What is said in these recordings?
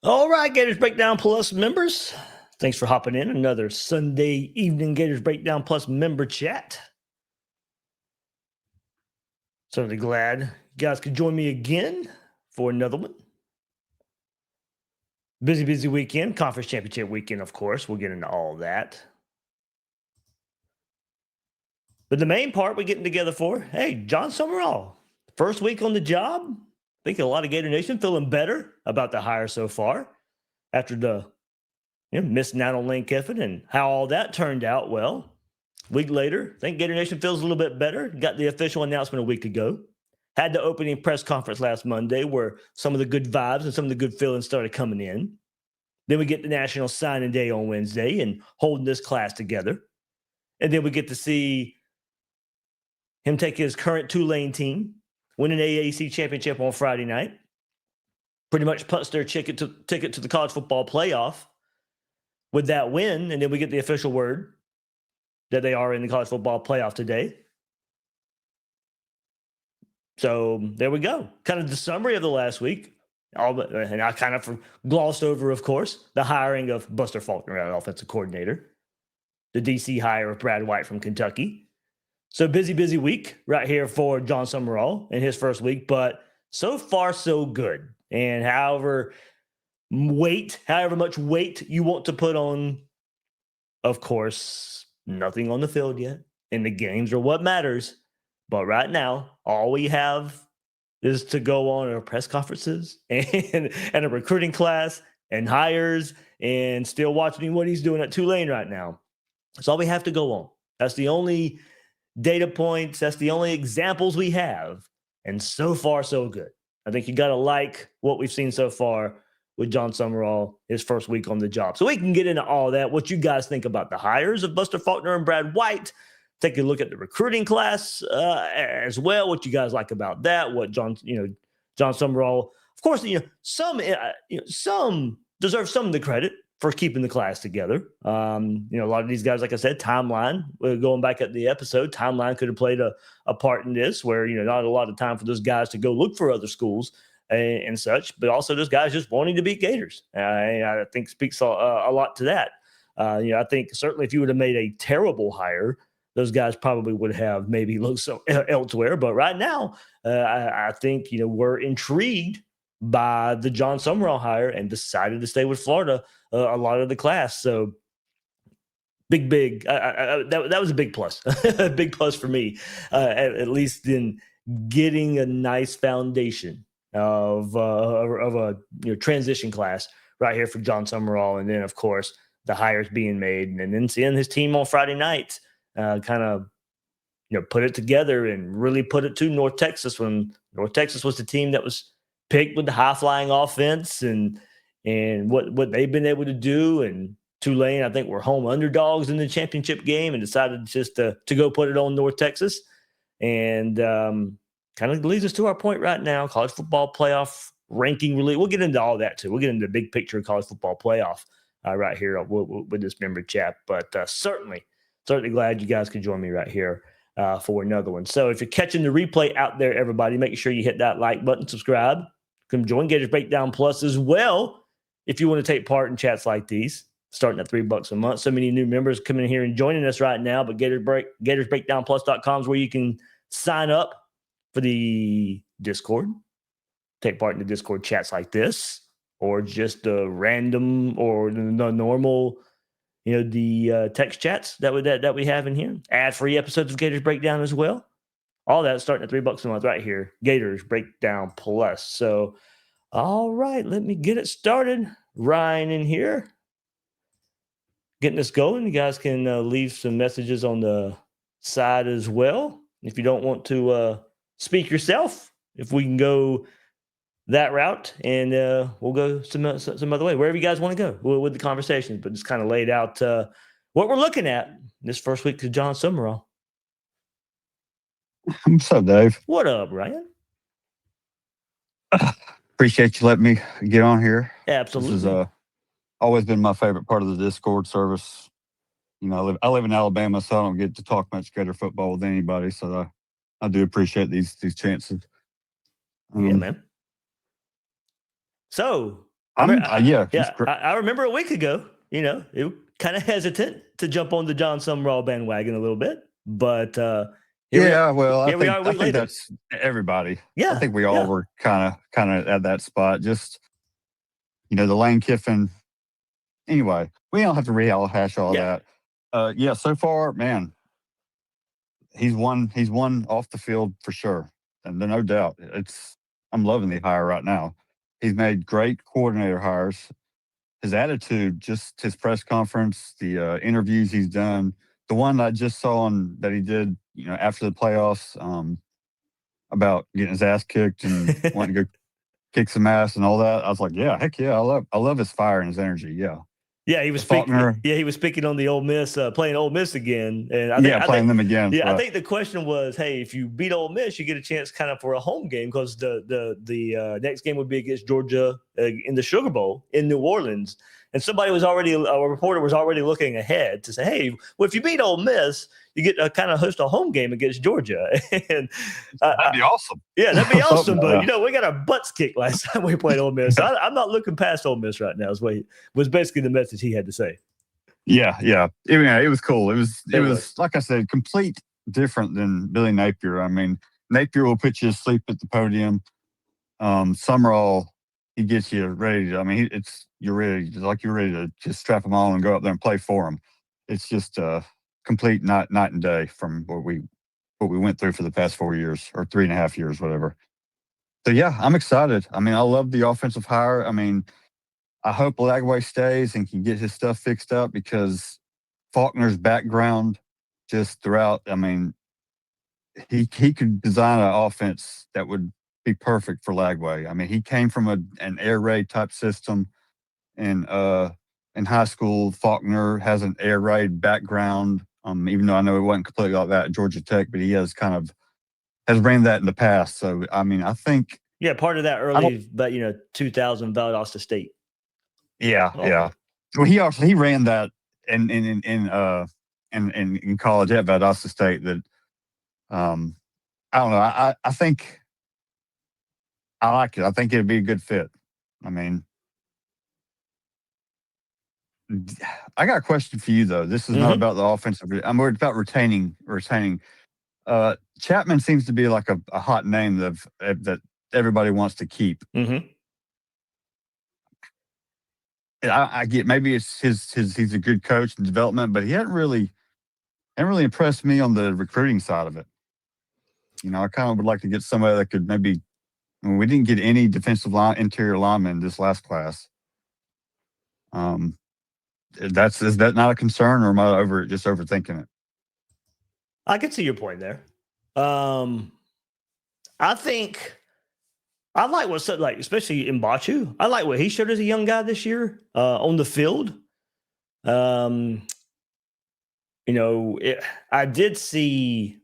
All right, Gators Breakdown Plus members. Thanks for hopping in. Another Sunday evening Gators Breakdown Plus member chat. Certainly glad you guys could join me again for another one. Busy weekend. Conference championship weekend, of course. We'll get into all that. But the main part we're getting together for, hey, Jon Sumrall. First week on the job. I think a lot of Gator Nation feeling better about the hire so far after the missing out on Lane Kiffin and how all that turned out. Well, a week later, I think Gator Nation feels a little bit better. Got the official announcement a week ago. Had the opening press conference last Monday where some of the good vibes and some of the good feelings started coming in. Then we get the National Signing Day on Wednesday and holding this class together. And then we get to see him take his current Tulane team, win an AAC Championship on Friday night. Pretty much puts their ticket to the college football playoff with that win. And then we get the official word that they are in the college football playoff today. So there we go. Kind of the summary of the last week. And I kind of glossed over, of course, the hiring of Buster Faulkner as offensive coordinator, the DC hire of Brad White from Kentucky. So busy week right here for Jon Sumrall in his first week, but so far so good. And however much weight you want to put on, of course, nothing on the field yet. And the games are what matters. But right now, all we have is to go on our press conferences and a recruiting class and hires and still watching what he's doing at Tulane right now. That's all we have to go on. That's the only data points. That's the only examples we have. And so far, so good. I think you got to like what we've seen so far with Jon Sumrall, his first week on the job. So we can get into all that. What you guys think about the hires of Buster Faulkner and Brad White. Take a look at the recruiting class as well. What you guys like about that? What Jon Sumrall, of course, some deserve some of the credit for keeping the class together. A lot of these guys, like I said, timeline, going back at the episode, timeline could have played a part in this where, not a lot of time for those guys to go look for other schools and such, but also those guys just wanting to beat Gators. I think speaks a lot to that. I think certainly if you would have made a terrible hire, those guys probably would have maybe looked elsewhere. But right now, I think, we're intrigued by the Jon Sumrall hire and decided to stay with Florida a lot of the class. So big. That was a big plus, a big plus for me, at least in getting a nice foundation of a transition class right here for Jon Sumrall. And then, of course, the hires being made and then seeing his team on Friday night kind of, put it together and really put it to North Texas when North Texas was the team that was picked with the high-flying offense and what they've been able to do. And Tulane, I think, were home underdogs in the championship game and decided just to go put it on North Texas. And kind of leads us to our point right now, college football playoff ranking. Really, we'll get into all that, too. We'll get into the big picture of college football playoff right here with this member chat. But certainly glad you guys could join me right here for another one. So if you're catching the replay out there, everybody, make sure you hit that like button, subscribe. Come join Gators Breakdown Plus as well if you want to take part in chats like these, starting at $3 a month. So many new members coming in here and joining us right now, but gatorsbreakdownplus.com is where you can sign up for the Discord, take part in the Discord chats like this, or just the random or the normal the text chats that we have in here, ad-free episodes of Gators Breakdown as well. All that starting at $3 a month right here, Gators Breakdown Plus. So, all right, let me get it started. Ryan in here, getting us going. You guys can leave some messages on the side as well. If you don't want to speak yourself, if we can go that route, and we'll go some other way, wherever you guys want to go with the conversation. But just kind of laid out what we're looking at this first week to Jon Sumrall. What's up, Dave? What up, Ryan? Appreciate you letting me get on here. Absolutely. This has always been my favorite part of the Discord service. I live in Alabama, so I don't get to talk much Gator football with anybody. So I do appreciate these chances. Yeah, man. So I remember a week ago, it kind of hesitant to jump on the Jon Sumrall bandwagon a little bit, but here we are a week later. That's everybody. Yeah, I think we all were kind of at that spot. Just the Lane Kiffin. Anyway, we don't have to rehash all that. So far, man, he's won off the field for sure, and no doubt. I'm loving the hire right now. He's made great coordinator hires. His attitude, just his press conference, the interviews he's done, the one I just saw that he did, after the playoffs, about getting his ass kicked and wanting to go kick some ass and all that. I was like, yeah, heck yeah, I love his fire and his energy. Yeah. Yeah, he was Faulkner. He was speaking on the Ole Miss, playing Ole Miss again, and playing them again. Yeah, I think the question was, hey, if you beat Ole Miss, you get a chance kind of for a home game because the next game would be against Georgia in the Sugar Bowl in New Orleans, and a reporter was already looking ahead to say, hey, well, if you beat Ole Miss, you get to kind of host a home game against Georgia, and that'd be awesome. Yeah, that'd be awesome. But we got our butts kicked last time we played Ole Miss. So I'm not looking past Ole Miss right now. Was basically the message he had to say. Yeah. It was cool. It was like I said, complete different than Billy Napier. I mean, Napier will put you to sleep at the podium. Sumrall, he gets you ready. You're ready to just strap them on and go up there and play for him. It's just complete night and day from what we went through for the past 4 years or 3.5 years, whatever. So yeah, I'm excited. I love the offensive hire. I hope Lagway stays and can get his stuff fixed up because Faulkner's background just throughout, he could design an offense that would be perfect for Lagway. He came from an air raid type system in high school. Faulkner has an air raid background. Even though I know it wasn't completely like that at Georgia Tech, but he has ran that in the past. So, I think. Yeah, part of that early, but 2000 Valdosta State. Yeah. Well, he ran that in college at Valdosta State. That I don't know. I think I like it. I think it'd be a good fit. I got a question for you though. This is not about the offensive. I'm worried about retaining. Chapman seems to be like a hot name that everybody wants to keep. I get maybe it's he's a good coach in development, but he hadn't really impressed me on the recruiting side of it. I kind of would like to get somebody that could maybe. We didn't get any defensive line interior linemen this last class. Is that not a concern, or am I just overthinking it? I can see your point there. I think I like especially in Bachu. I like what he showed as a young guy this year on the field. I did see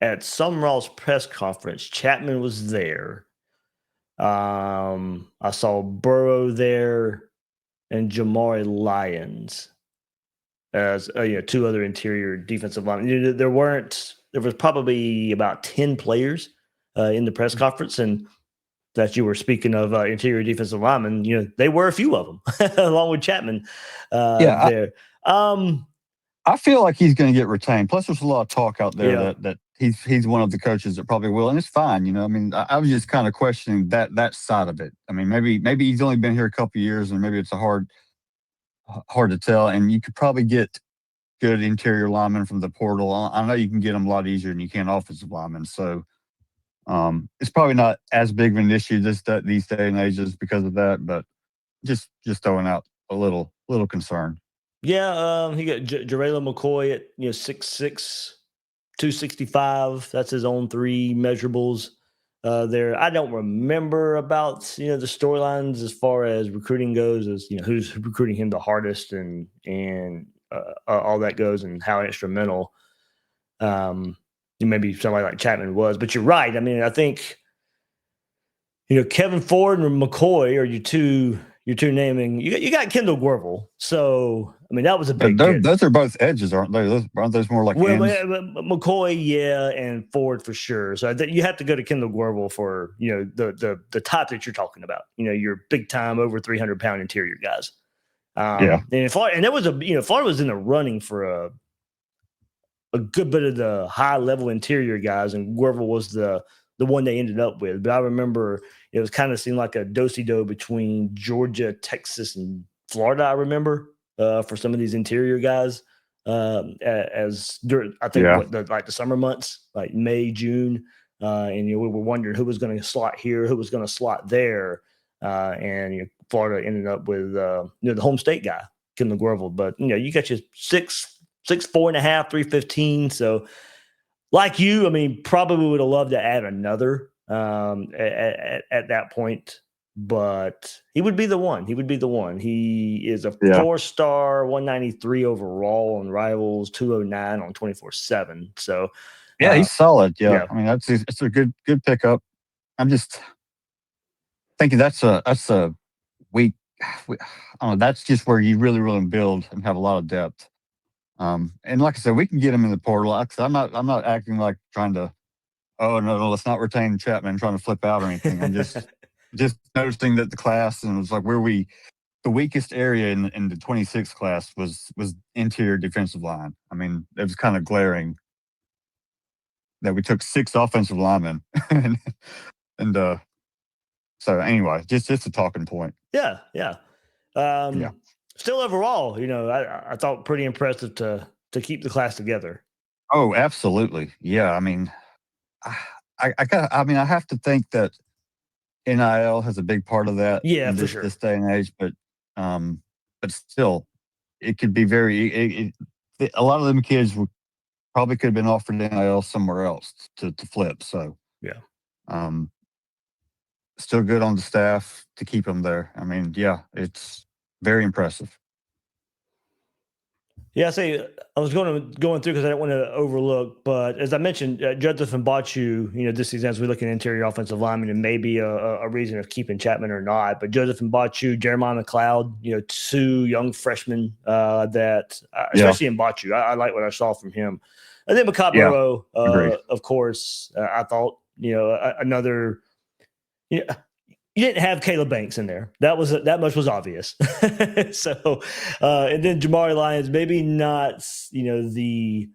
at Sumrall's press conference, Chapman was there. I saw Burrow there and Jamari Lyons as two other interior defensive linemen. There was probably about 10 players in the press conference, and that you were speaking of interior defensive linemen, they were a few of them along with Chapman there. I feel like he's going to get retained. Plus, there's a lot of talk out there that he's one of the coaches that probably will, and it's fine. I was just kind of questioning that side of it. Maybe he's only been here a couple of years, and maybe it's hard to tell. And you could probably get good interior linemen from the portal. I know you can get them a lot easier than you can offensive linemen. So it's probably not as big of an issue these day and ages because of that. But just throwing out a little concern. Yeah, he got Jarayla McCoy at 6'6", 265. That's his own 3 measurables there. I don't remember about the storylines as far as recruiting goes, as who's recruiting him the hardest and all that goes, and how instrumental maybe somebody like Chapman was. But you're right. I think Kevin Ford and McCoy are your two your two naming. You got Kendall Wuerffel. So I mean that was a big get. Those are both edges, aren't they? Aren't those more like ends? McCoy, yeah, and forward for sure. So you have to go to Kendall Wuerffel for the type that you're talking about. Your big time over 300-pound interior guys. And Florida, and there was Florida was in the running for a good bit of the high level interior guys, and Wuerffel was the one they ended up with. But I remember it was kind of seemed like a do-si-do between Georgia, Texas, and Florida. I remember for some of these interior guys, as during, I think the summer months, like May, June, and we were wondering who was going to slot here, who was going to slot there, and Florida ended up with the home state guy, Kendall Wuerffel. But you got your 6'4.5", 315. So, like you, I mean, probably would have loved to add another at that point, but he would be the one. He would be the one. He is a 4-star, 193 overall on Rivals, 209 on 24/7. So, he's solid. Yeah, I mean it's a good pickup. I'm just thinking that's a weak. I don't know. That's just where you really build and have a lot of depth. And like I said, we can get him in the portal. I'm not acting like trying to, oh no, let's not retain Chapman, trying to flip out or anything. I'm just noticing that the class, and it was like the weakest area in the 26 class was interior defensive line. I mean, it was kind of glaring that we took 6 offensive linemen, and so anyway, just a talking point. Yeah. Still overall, I thought pretty impressive to keep the class together. Oh, absolutely. Yeah. I mean, I have to think that NIL has a big part of that. Yeah, in for sure. This day and age, but still, it could be very. A lot of them kids probably could have been offered NIL somewhere else to flip. So still good on the staff to keep them there. I mean, it's very impressive. Yeah, I was going through because I didn't want to overlook, but as I mentioned, Joseph and Bachu, this season as we look at interior offensive linemen, and maybe a reason of keeping Chapman or not, but Joseph and Bachu, Jeremiah McLeod, 2 young freshmen that, especially in Bachu, I like what I saw from him. And then Macabro, of course, I thought, another, you didn't have Caleb Banks in there. That much was obvious. So, and then Jamari Lyons, maybe not, the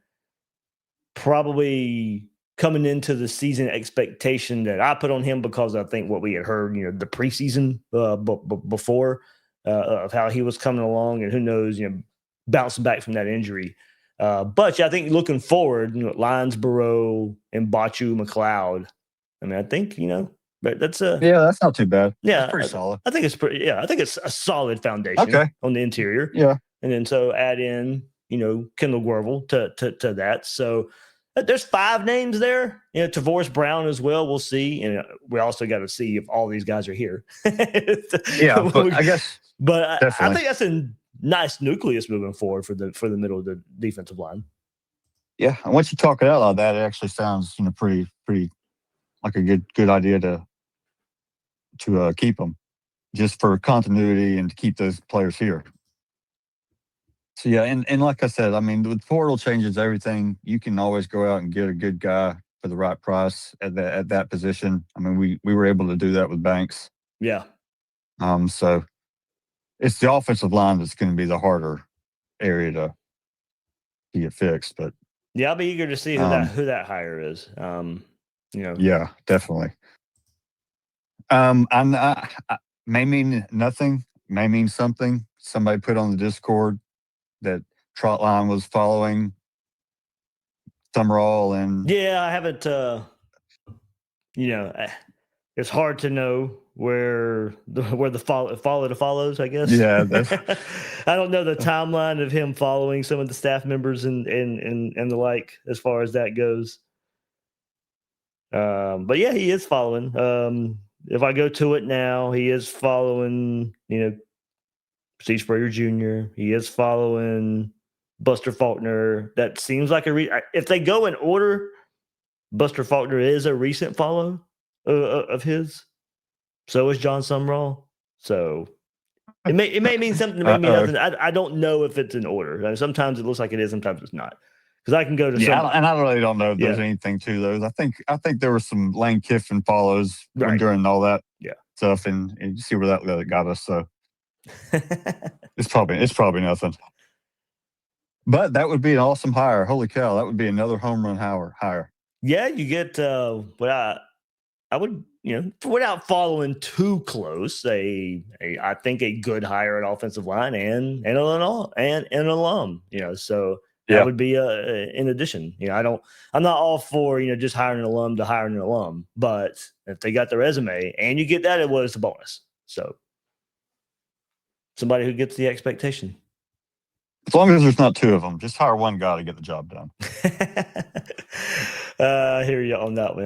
probably coming into the season expectation that I put on him, because I think what we had heard, the preseason before of how he was coming along, and who knows, bouncing back from that injury. But I think looking forward, Lyons, Burrow, and Bachu McLeod. I mean, I think, but that's that's not too bad. Yeah, that's pretty solid. I think it's pretty. Yeah, I think it's a solid foundation on the interior. Yeah, and then so add in Kendall Wuerffel to that. So there's 5 names there. Tavoris Brown as well. We'll see, and we also got to see if all these guys are here. Yeah, but I guess. But I think that's a nice nucleus moving forward for the middle of the defensive line. Yeah, and once you talk it out like that, it actually sounds pretty like a good idea to keep them, just for continuity and to keep those players here. So and like I said, I mean, the portal changes everything. You can always go out and get a good guy for the right price at that position. I mean, we were able to do that with Banks. Yeah. So it's the offensive line that's going to be the harder area to get fixed. But I'll be eager to see who that hire is. Yeah, definitely. I may mean nothing, may mean something. Somebody put on the Discord that Trotline was following Sumrall, and I haven't. It's hard to know where the follow follows, I guess. Yeah, I don't know the timeline of him following some of the staff members and the like, as far as that goes. But he is following. If I go to it now, he is following, Steve Spurrier Jr. He is following Buster Faulkner. That seems like if they go in order, Buster Faulkner is a recent follow of his. So is Jon Sumrall. So It may mean something, it may mean nothing. I don't know if it's in order. Sometimes it looks like it is, sometimes it's not. Because I can go to I really don't know if there's anything to those. I think there were some Lane Kiffin follows during all that stuff, and you see where that got us. So it's probably nothing. But that would be an awesome hire. Holy cow, that would be another home run hire. Yeah, you get what I would, without following too close, I think a good hire at offensive line and an alum, so that would be in addition. I'm not all for just hiring an alum to hire an alum, but if they got the resume and you get that, it was a bonus. So somebody who gets the expectation. As long as there's not two of them, just hire one guy to get the job done. I hear you on that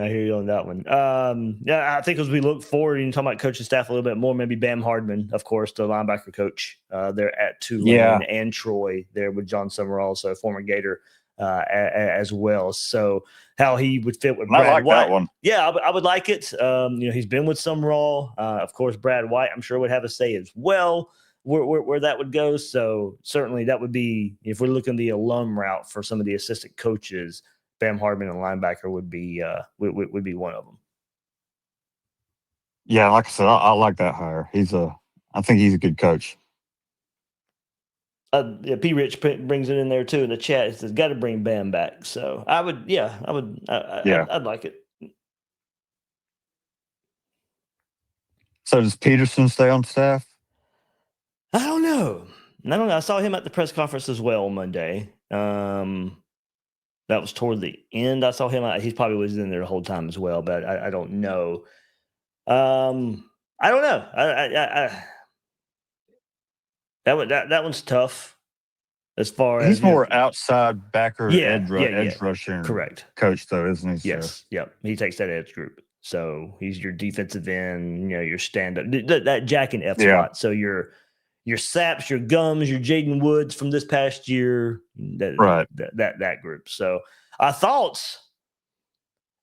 one. I think as we look forward and talk about coaching staff a little bit more, maybe Bam Hardman, of course, the linebacker coach there at Tulane and Troy there with Jon Sumrall, so former Gator as well. So how he would fit with Brad White. That one. Yeah, I would like it. He's been with Sumrall. Of course, Brad White, I'm sure, would have a say as well. Where that would go. So certainly that would be, if we're looking the alum route for some of the assistant coaches, Bam Hardman and linebacker would be one of them. Yeah, like I said, I like that hire. I think he's a good coach. P. Rich brings it in there too in the chat. It says got to bring Bam back. So I'd like it. So does Peterson stay on staff? I don't know. I saw him at the press conference as well Monday. That was toward the end. I saw him. He probably was in there the whole time as well, but I don't know. I don't know. That one's tough. As far as he's more outside backer, edge rusher, correct coach though, isn't he? Yes, so. Yep. He takes that edge group. So he's your defensive end. Your stand up that Jack and F spot. So your Saps, your Gums, your Jaden Woods from this past year, that group. So I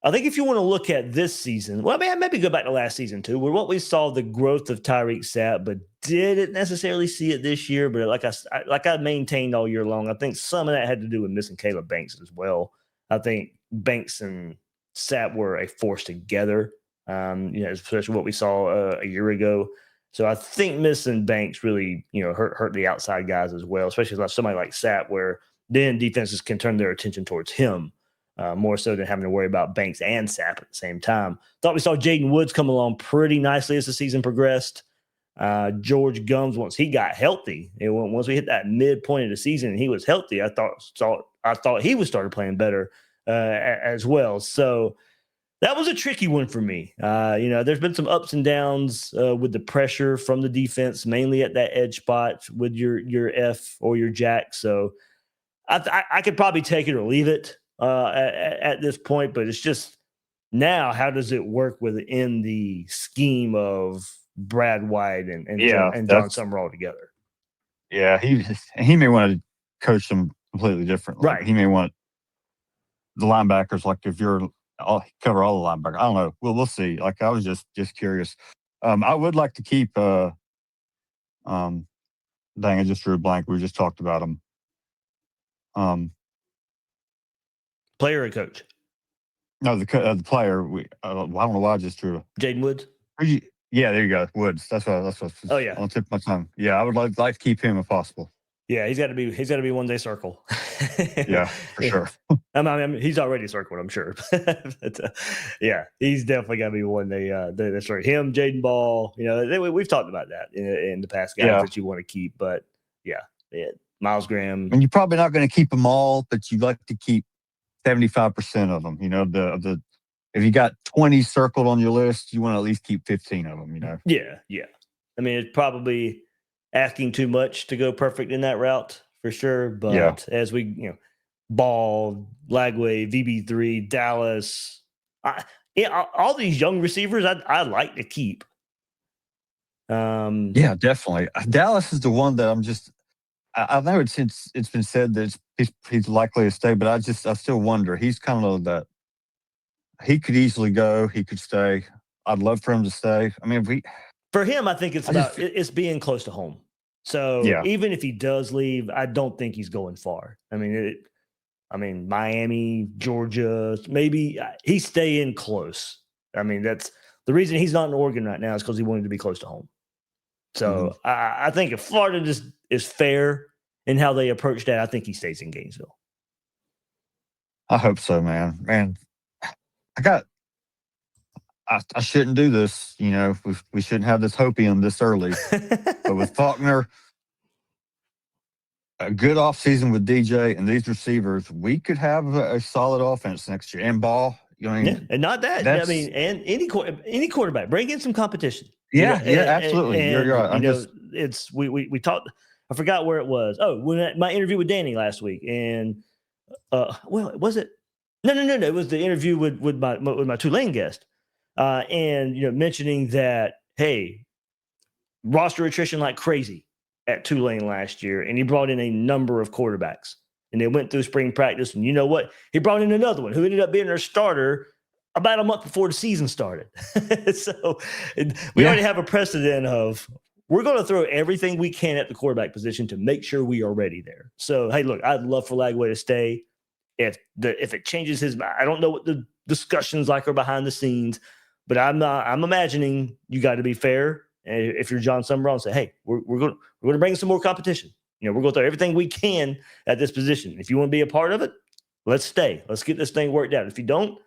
think if you want to look at this season, well, maybe go back to last season too, where what we saw the growth of Tyreek Sapp, but didn't necessarily see it this year. But like I maintained all year long, I think some of that had to do with missing Caleb Banks as well. I think Banks and Sapp were a force together, especially what we saw a year ago. So I think missing Banks really, hurt the outside guys as well, especially somebody like Sapp, where then defenses can turn their attention towards him more so than having to worry about Banks and Sapp at the same time. Thought we saw Jaden Woods come along pretty nicely as the season progressed. George Gums, once he got healthy, once we hit that midpoint of the season and he was healthy, I thought he was started playing better as well. So that was a tricky one for me. There's been some ups and downs with the pressure from the defense, mainly at that edge spot with your F or your Jack. So I could probably take it or leave it at this point, but it's just now, how does it work within the scheme of Brad White and Jon Sumrall together? Yeah, he may want to coach them completely differently. Right. He may want the linebackers, like if you're cover all the linebackers. I don't know. We'll see. Like I was just curious. I would like to keep. Dang, I just drew a blank. We just talked about him. Player or coach? No, the player. I don't know why I just drew. Jaden Woods. Yeah, there you go. Woods. That's what. Oh yeah. On the tip of my tongue. Yeah, I would like to keep him if possible. Yeah, he's got to be one day circle. Yeah, for sure. I mean, he's already circled, I'm sure. But, yeah, he's definitely got to be one day. That's right. Him, Jaden Ball. We've talked about that in the past, guys that you want to keep. But yeah, Miles Graham. And you're probably not going to keep them all, but you'd like to keep 75% of them. If you got 20 circled on your list, you want to at least keep 15 of them. Yeah. I mean, it's probably asking too much to go perfect in that route for sure. But as we, Ball, Lagway, VB3, Dallas, all these young receivers, I like to keep. Yeah, definitely. Dallas is the one that I'm just. I know it's been said that he's likely to stay, but I still wonder. He's kind of that. He could easily go. He could stay. I'd love for him to stay. I mean, For him, I think it's being close to home. So even if he does leave, I don't think he's going far. I mean, Miami, Georgia, maybe he's staying close. I mean, that's the reason he's not in Oregon right now is because he wanted to be close to home. So I think if Florida just is fair in how they approach that, I think he stays in Gainesville. I hope so, man. Man, I shouldn't do this. You know, we shouldn't have this hopium this early. But with Faulkner, a good offseason with DJ and these receivers, we could have a solid offense next year. And Ball, and not that. I mean, and any quarterback, bring in some competition. Yeah, absolutely. You're right. We talked. I forgot where it was. Oh, my interview with Danny last week, and was it? No. It was the interview with my Tulane guest, and mentioning that roster attrition like crazy at Tulane last year, and he brought in a number of quarterbacks, and they went through spring practice, and you know what? He brought in another one who ended up being their starter about a month before the season started. So we already have a precedent of we're going to throw everything we can at the quarterback position to make sure we are ready there. So, hey, look, I'd love for Lagway to stay. If it changes his mind, I don't know what the discussions like are behind the scenes, but I'm imagining you got to be fair. And if you're Jon Sumrall and say, hey, we're going to bring some more competition. We're going to throw everything we can at this position. If you want to be a part of it, let's stay. Let's get this thing worked out. If you don't,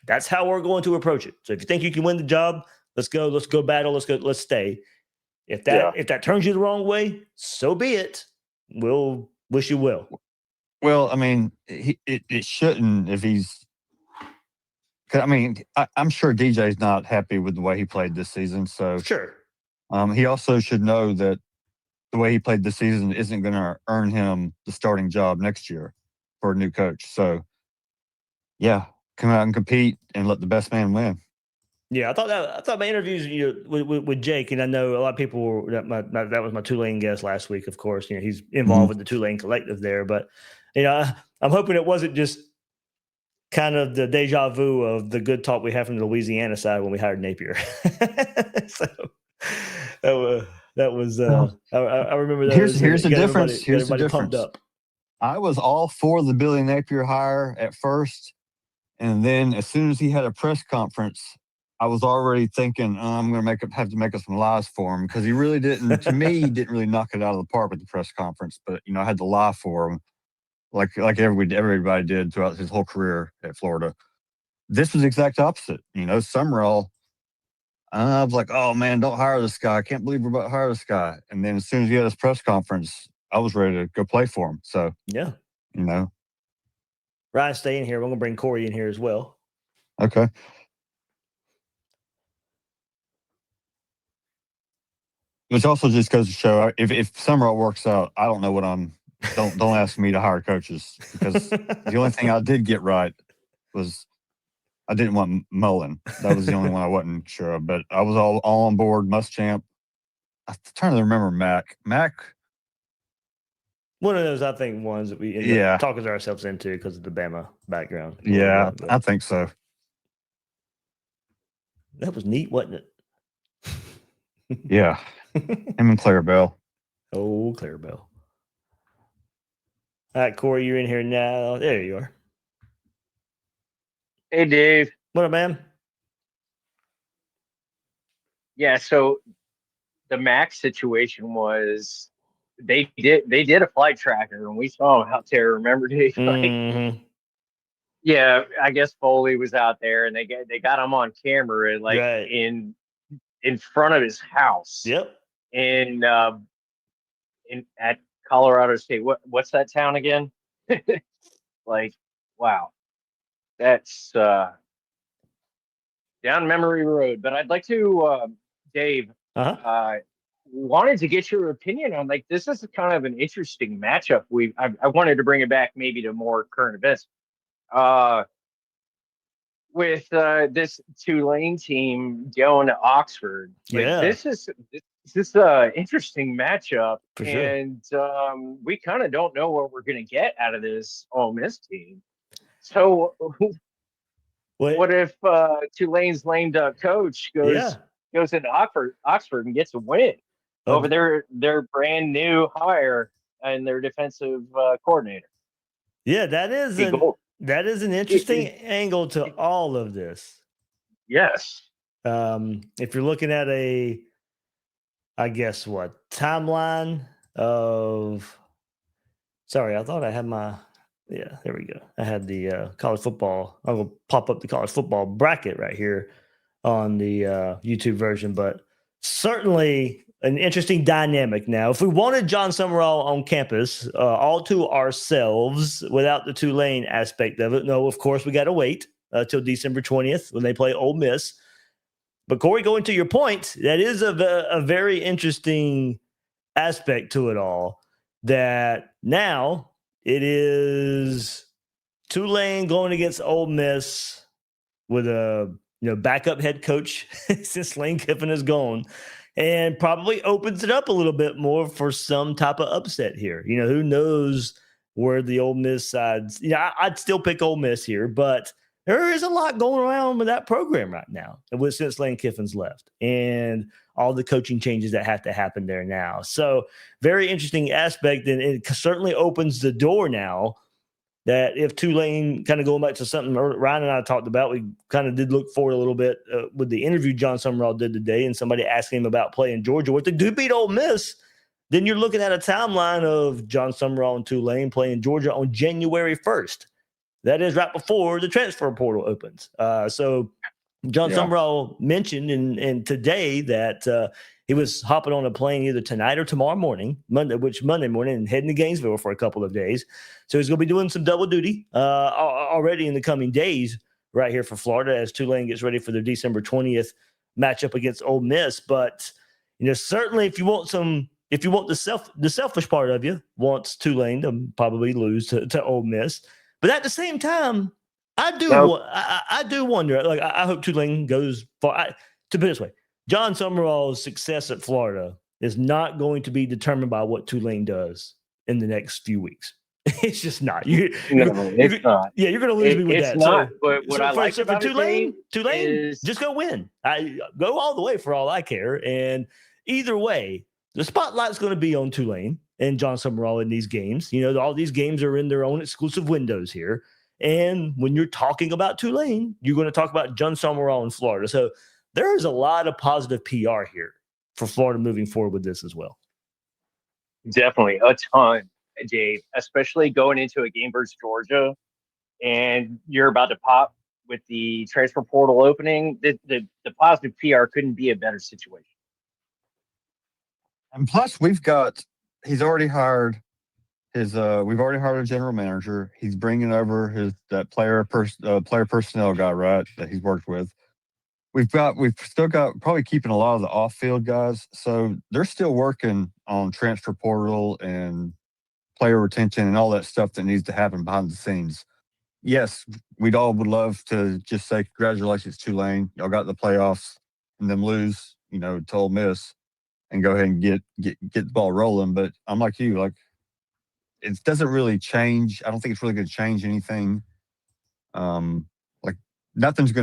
that's how we're going to approach it. So if you think you can win the job, let's go battle. Let's stay. If that turns you the wrong way, so be it. We'll wish you well. Well, I mean, it shouldn't if he's. I mean, I'm sure DJ's not happy with the way he played this season. So sure, he also should know that the way he played this season isn't going to earn him the starting job next year for a new coach. So, come out and compete and let the best man win. Yeah, I thought my interviews with Jake, and I know a lot of people that was my Tulane guest last week. Of course, he's involved with the Tulane collective there, but I'm hoping it wasn't just kind of the deja vu of the good talk we had from the Louisiana side when we hired Napier. So that was I remember those. Here's the difference. Here's the difference. Pumped up. I was all for the Billy Napier hire at first, and then as soon as he had a press conference, I was already thinking, I'm going to have to make up some lies for him because he really didn't. To me, he didn't really knock it out of the park with the press conference. But I had to lie for him, like everybody did throughout his whole career at Florida. This was the exact opposite. Sumrall. I was like, oh man, don't hire this guy. I can't believe we're about to hire this guy. And then as soon as he had his press conference, I was ready to go play for him. So Ryan, stay in here. We're going to bring Corey in here as well. Okay. Which also just goes to show if Sumrall works out, I don't know what don't ask me to hire coaches because the only thing I did get right was I didn't want Mullen. That was the only one I wasn't sure of, but I was all on board. Muschamp. I'm trying to remember Mac. One of those, I think, ones that we end up talking ourselves into because of the Bama background. Yeah, I think so. That was neat, wasn't it? Yeah. Him and Clarabelle. Oh, Clarabelle. All right, Corey, you're in here now. There you are. Hey, Dave. What up, man? Yeah, so the Max situation was they did a flight tracker, and we saw him out there. Remember, Dave? Yeah, I guess Foley was out there, and they got him on camera, in front of his house. Yep. In at Colorado State. What's that town again? Wow, that's down memory road. But I'd like to, Dave, wanted to get your opinion on this is kind of an interesting matchup. I wanted to bring it back maybe to more current events. With this Tulane team going to Oxford, this is an interesting matchup, and we kind of don't know what we're going to get out of this Ole Miss team. So, what if Tulane's lame duck coach goes goes into Oxford and gets a win over their brand new hire and their defensive coordinator. Yeah, that is an interesting angle to all of this. Yes. If you're looking at timeline of, sorry, I thought I had there we go. I had the college football. I'm going to pop up the college football bracket right here on the YouTube version, but certainly an interesting dynamic now. If we wanted Jon Sumrall on campus all to ourselves without the Tulane aspect of it, no, of course we got to wait till December 20th when they play Ole Miss. But Corey, going to your point, that is a very interesting aspect to it all, that now it is Tulane going against Ole Miss with a backup head coach since Lane Kiffin is gone, and probably opens it up a little bit more for some type of upset here. Who knows where the Ole Miss sides, I'd still pick Ole Miss here, but there is a lot going around with that program right now since Lane Kiffin's left and all the coaching changes that have to happen there now. So very interesting aspect, and it certainly opens the door now that if Tulane, kind of going back to something Ryan and I talked about, we kind of did look forward a little bit with the interview Jon Sumrall did today, and somebody asking him about playing Georgia. If they do beat Ole Miss, then you're looking at a timeline of Jon Sumrall and Tulane playing Georgia on January 1st. That is right before the transfer portal opens. So Jon Sumrall mentioned in today that he was hopping on a plane either tonight or tomorrow morning, Monday morning, and heading to Gainesville for a couple of days. So he's going to be doing some double duty already in the coming days right here for Florida as Tulane gets ready for their December 20th matchup against Ole Miss. But certainly if you want the selfish part of you wants Tulane to probably lose to Ole Miss. But at the same time, I do wonder. Like, I hope Tulane goes far. To put it this way, Jon Sumrall's success at Florida is not going to be determined by what Tulane does in the next few weeks. It's just not. It's not. Yeah, you're going to lose me with that. It's not. But what I like about Tulane is just go win. I go all the way for all I care. And either way, the spotlight's going to be on Tulane and Jon Sumrall in these games. All these games are in their own exclusive windows here. And when you're talking about Tulane, you're going to talk about Jon Sumrall in Florida. So there is a lot of positive PR here for Florida moving forward with this as well. Definitely a ton, Dave, especially going into a game versus Georgia and you're about to pop with the transfer portal opening. The positive PR couldn't be a better situation. And plus he's already hired we've already hired a general manager. He's bringing over that player personnel guy, right, that he's worked with. We've still got probably keeping a lot of the off-field guys. So they're still working on transfer portal and player retention and all that stuff that needs to happen behind the scenes. Yes, would love to just say congratulations, Tulane. Y'all got the playoffs and then lose, to Ole Miss and go ahead and get the ball rolling. But I'm like you, it doesn't really change. I don't think it's really going to change anything. Nothing's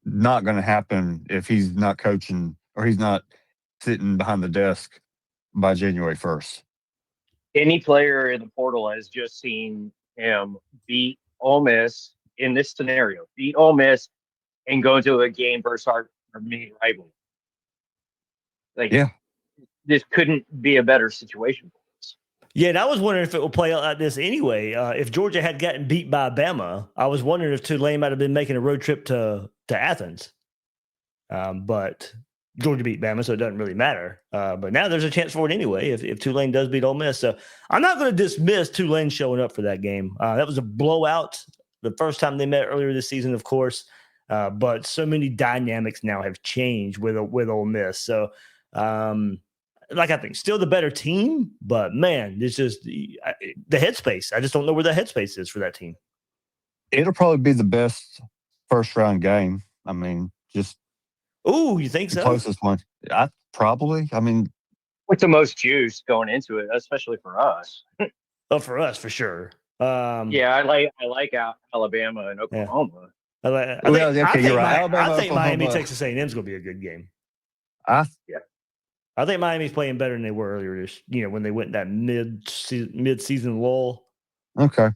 not going to happen if he's not coaching or he's not sitting behind the desk by January 1st. Any player in the portal has just seen him beat Ole Miss in this scenario, beat Ole Miss and go into a game versus our main rival. This couldn't be a better situation for us. Yeah, and I was wondering if it would play out like this anyway. If Georgia had gotten beat by Bama, I was wondering if Tulane might have been making a road trip to Athens. But Georgia beat Bama, so it doesn't really matter. But now there's a chance for it anyway if Tulane does beat Ole Miss. So I'm not going to dismiss Tulane showing up for that game. That was a blowout the first time they met earlier this season, of course. But so many dynamics now have changed with Ole Miss. So, I think still the better team, but man, it's just the headspace. I just don't know where the headspace is for that team. It'll probably be the best first round game. I mean, just you think so? Closest one. With the most juice going into it, especially for us. For us, for sure. I like Alabama and Oklahoma. I think Miami, Texas A&M is going to be a good game. Yeah. I think Miami's playing better than they were earlier this, when they went that mid-season lull. Okay.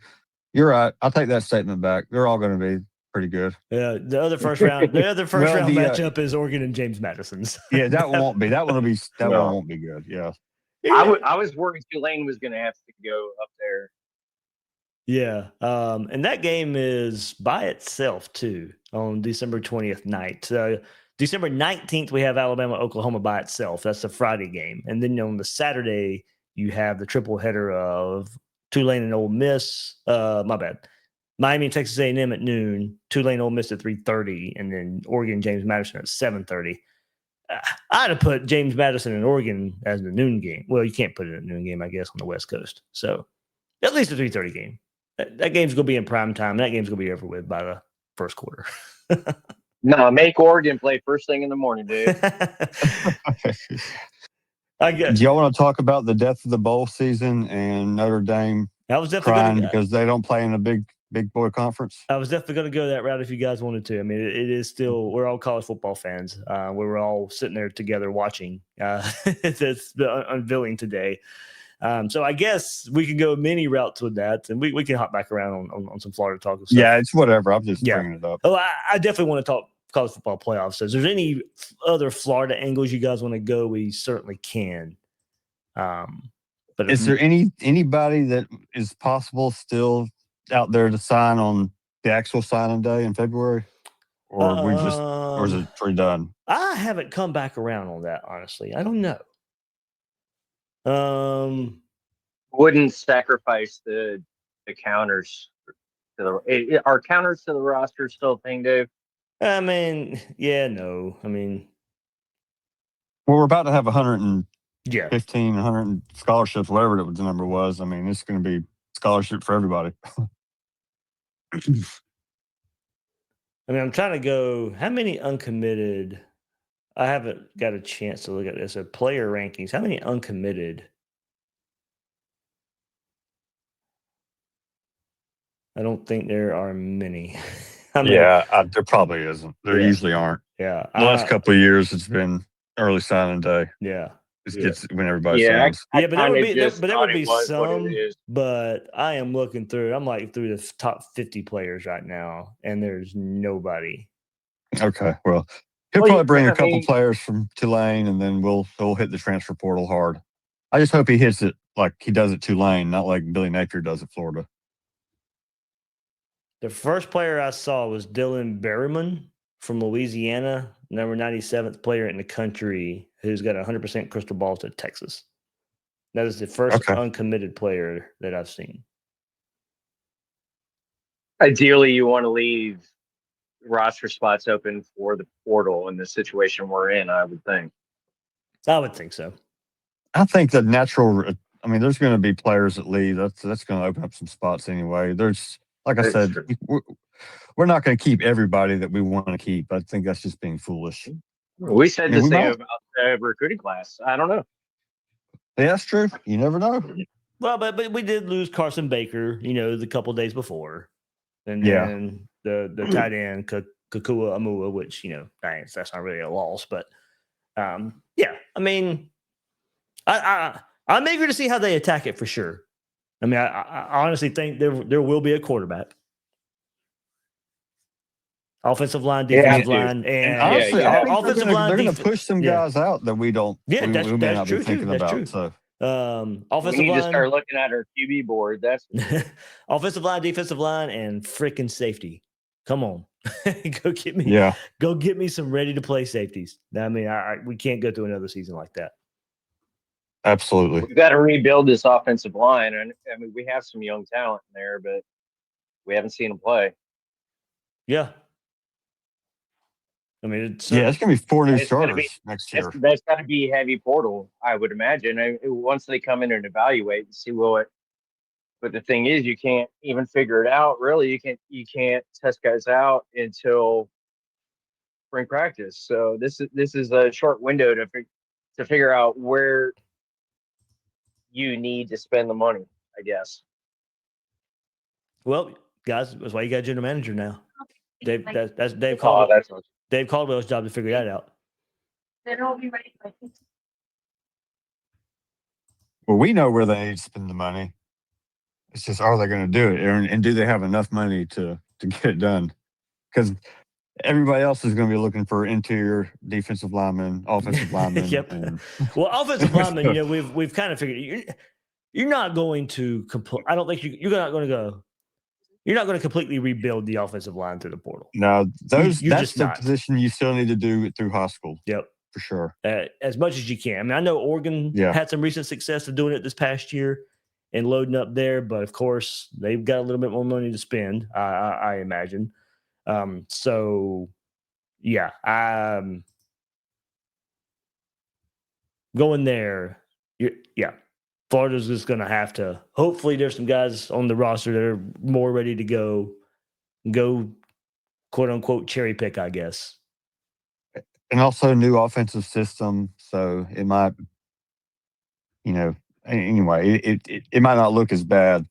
You're right. I'll take that statement back. They're all going to be pretty good. Yeah, the other first round matchup is Oregon and James Madison's. Yeah, that one won't be. That one won't be good. Yeah. I was worried Tulane was going to have to go up there. Yeah, and that game is by itself too on December 20th night. December 19th we have Alabama Oklahoma by itself. That's the Friday game, and then on the Saturday you have the triple header of Tulane and Ole Miss. My bad. Miami and Texas A&M at noon, Tulane Ole Miss at 3:30, and then Oregon James Madison at 7:30. I'd have put James Madison and Oregon as the noon game. Well, you can't put it in a noon game, I guess, on the West Coast. So at least a 3:30 game. That game's going to be in prime time. That game's going to be over with by the first quarter. No, make Oregon play first thing in the morning, dude. I guess. Do y'all want to talk about the death of the bowl season and Notre Dame crying because they don't play in a big boy conference? I was definitely going to go that route if you guys wanted to. I mean, it is still, we're all college football fans. We were all sitting there together watching it's the unveiling today. So I guess we can go many routes with that, and we can hop back around on some Florida talk. Stuff. Yeah, it's whatever. I'm just bringing it up. Oh, I definitely want to talk college football playoffs. So if there's any other Florida angles you guys want to go, we certainly can. But is there anybody that is possible still out there to sign on the actual signing day in February, or or is it pretty done? I haven't come back around on that, honestly. I don't know. Wouldn't sacrifice the counters are counters to the roster still a thing, Dave? I mean, yeah, no. I mean, well, we're about to have 115, 100 scholarships, whatever the number was. I mean, it's going to be scholarship for everybody. I mean, I'm trying to go. How many uncommitted? I haven't got a chance to look at this. Player rankings. How many uncommitted? I don't think there are many. There probably isn't. There usually aren't. Yeah. The last couple of years, it's been early signing day. Yeah. It gets when everybody signs. But there would be some. But I am looking through. I'm like through the top 50 players right now, and there's nobody. Okay. Well, he'll probably bring a couple players from Tulane, and then we'll hit the transfer portal hard. I just hope he hits it like he does at Tulane, not like Billy Napier does at Florida. The first player I saw was Dylan Berryman from Louisiana, number 97th player in the country, who's got 100% crystal ball to Texas. That is the first uncommitted player that I've seen. Ideally, you want to leave roster spots open for the portal in the situation we're in, I would think. I would think so. I think the natural – I mean, there's going to be players that leave. That's going to open up some spots anyway. There's – like I said, we're not going to keep everybody that we want to keep. I think that's just being foolish. We said the same about the recruiting class. I don't know. Yeah, that's true. You never know. Well, but we did lose Carson Baker, the couple days before. And then the tight end, Kakua Amua, which, that's not really a loss. But, I mean, I'm eager to see how they attack it for sure. I mean, I honestly think there will be a quarterback. Offensive line, defensive line, and honestly, offensive line. They're going to push some guys out that we don't. Yeah, we may not true, be thinking about. True. So, offensive we need line. to start looking at our QB board. That's offensive line, defensive line, and freaking safety. Come on, go get me. Yeah, go get me some ready to play safeties. I mean, we can't go through another season like that. Absolutely. We've got to rebuild this offensive line. And I mean, we have some young talent in there, but we haven't seen them play. Yeah. I mean, it's going to be 4 new starters next year. That's got to be heavy portal, I would imagine. Once they come in and evaluate and see what. But the thing is, you can't even figure it out. Really, you can't test guys out until spring practice. So this is a short window to figure out where you need to spend the money, I guess. Well, guys, that's why you got a general manager now. That's Dave Oh, Caldwell. Dave Caldwell's job to figure that out. Then I'll be ready. Well, we know where they spend the money. It's just, are they going to do it? And do they have enough money to get it done? Because everybody else is going to be looking for interior defensive linemen, offensive linemen. Yep. Well, offensive linemen, we've kind of figured you're not going to I don't think you're not going to go. You're not going to completely rebuild the offensive line through the portal. No, that's just the not. position you still need to do it through high school. Yep. For sure. As much as you can. I mean, I know Oregon had some recent success of doing it this past year and loading up there, but of course they've got a little bit more money to spend, I imagine. So yeah, going there. Yeah. Florida's just going to have to, hopefully there's some guys on the roster that are more ready to go quote unquote cherry pick, I guess. And also new offensive system. So it might, anyway, it might not look as bad,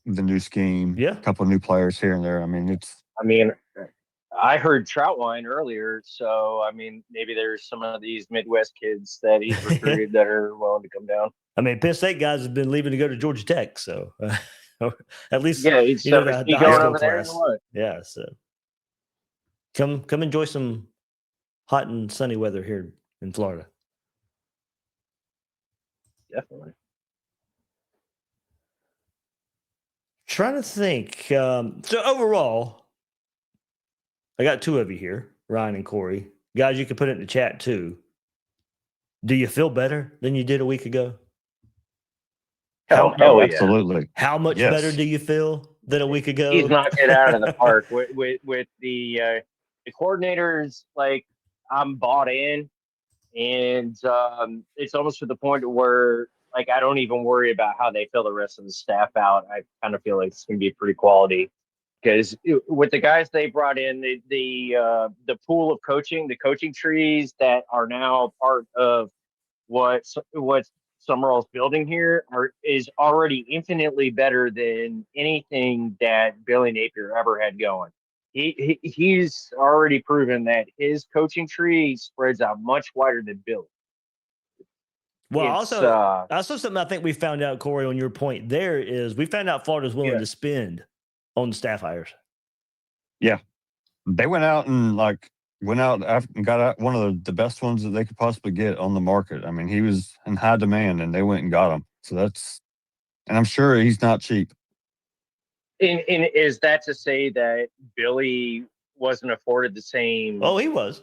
the new scheme. Yeah. A couple of new players here and there. I mean, I heard Troutwine earlier, so I mean, maybe there's some of these Midwest kids that he's recruited that are willing to come down. I mean, Penn State guys have been leaving to go to Georgia Tech, so at least the high school class. Yeah, so come enjoy some hot and sunny weather here in Florida. Definitely. Trying to think. So overall, I got two of you here, Ryan and Corey. Guys, you can put it in the chat too. Do you feel better than you did a week ago? Absolutely. How much better do you feel than a week ago? He's knocked it out of the park with the coordinators. Like, I'm bought in, and it's almost to the point where like I don't even worry about how they fill the rest of the staff out. I kind of feel like it's going to be pretty quality. Because with the guys they brought in, the pool of coaching, the coaching trees that are now part of what Sumrall's building here is already infinitely better than anything that Billy Napier ever had going. He's already proven that his coaching tree spreads out much wider than Billy. Well, also something I think we found out, Corey, on your point there is we found out Florida's willing to spend on the staff hires. Yeah. They went out and got out one of the best ones that they could possibly get on the market. I mean, he was in high demand and they went and got him. So and I'm sure he's not cheap. And is that to say that Billy wasn't afforded the same? Oh, he was.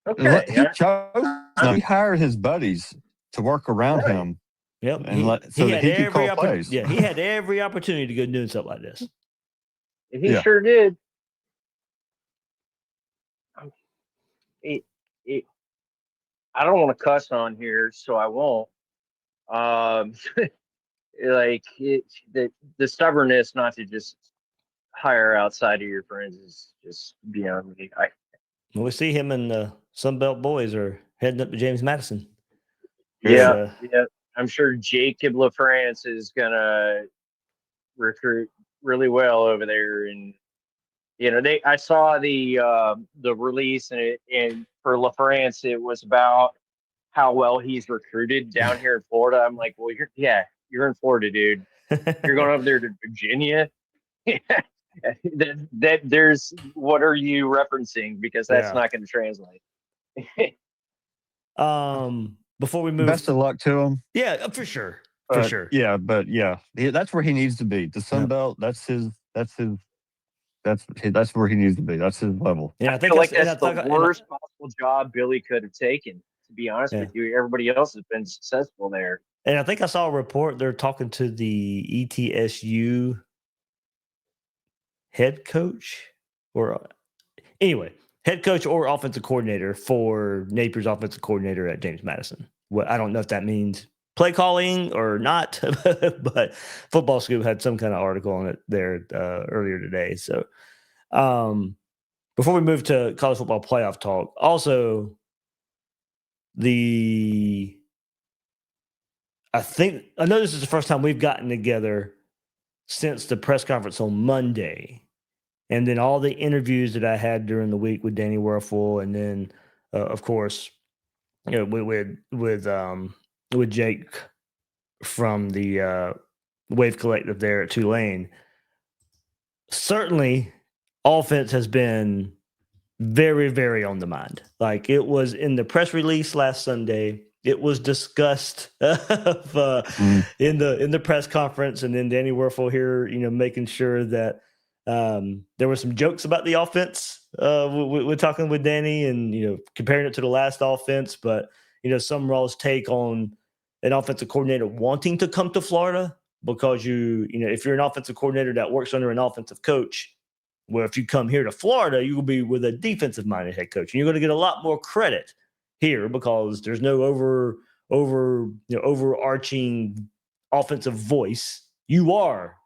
Okay. He hired his buddies to work around him. Yep. And so that he could call plays. Yeah, he had every opportunity to go doing something like this. He sure did. I don't want to cuss on here, so I won't. The stubbornness not to just hire outside of your friends is just beyond me. We see him and the Sunbelt boys are heading up to James Madison. Yeah. I'm sure Jacob LaFrance is gonna recruit really well over there, and I saw the release and for LaFrance it was about how well he's recruited down here in Florida. I'm like, well, you're in Florida, dude. You're going over there to Virginia. that there's what are you referencing? Because that's not going to translate. Before we move, best of luck to him. Yeah, for sure. Yeah, but that's where he needs to be. The Sun Belt, that's where he needs to be. That's his level. Yeah, I think that's the worst possible job Billy could have taken. To be honest with you, everybody else has been successful there. And I think I saw a report they're talking to the ETSU head coach head coach or offensive coordinator for Napier's offensive coordinator at James Madison. I don't know if that means play calling or not, but Football Scoop had some kind of article on it there earlier today. So before we move to college football playoff talk, also I know this is the first time we've gotten together since the press conference on Monday. and then all the interviews that I had during the week with Danny Wuerffel, and then of course, with Jake from the Wave Collective there at Tulane. Certainly, offense has been very, very on the mind. Like, it was in the press release last Sunday. It was discussed in the press conference, and then Danny Wuerffel here, making sure that there were some jokes about the offense. We're talking with Danny, and comparing it to the last offense, but Sumrall's take on an offensive coordinator wanting to come to Florida, because if you're an offensive coordinator that works under an offensive coach, well, if you come here to Florida, you will be with a defensive-minded head coach, and you're going to get a lot more credit here because there's no overarching offensive voice. You are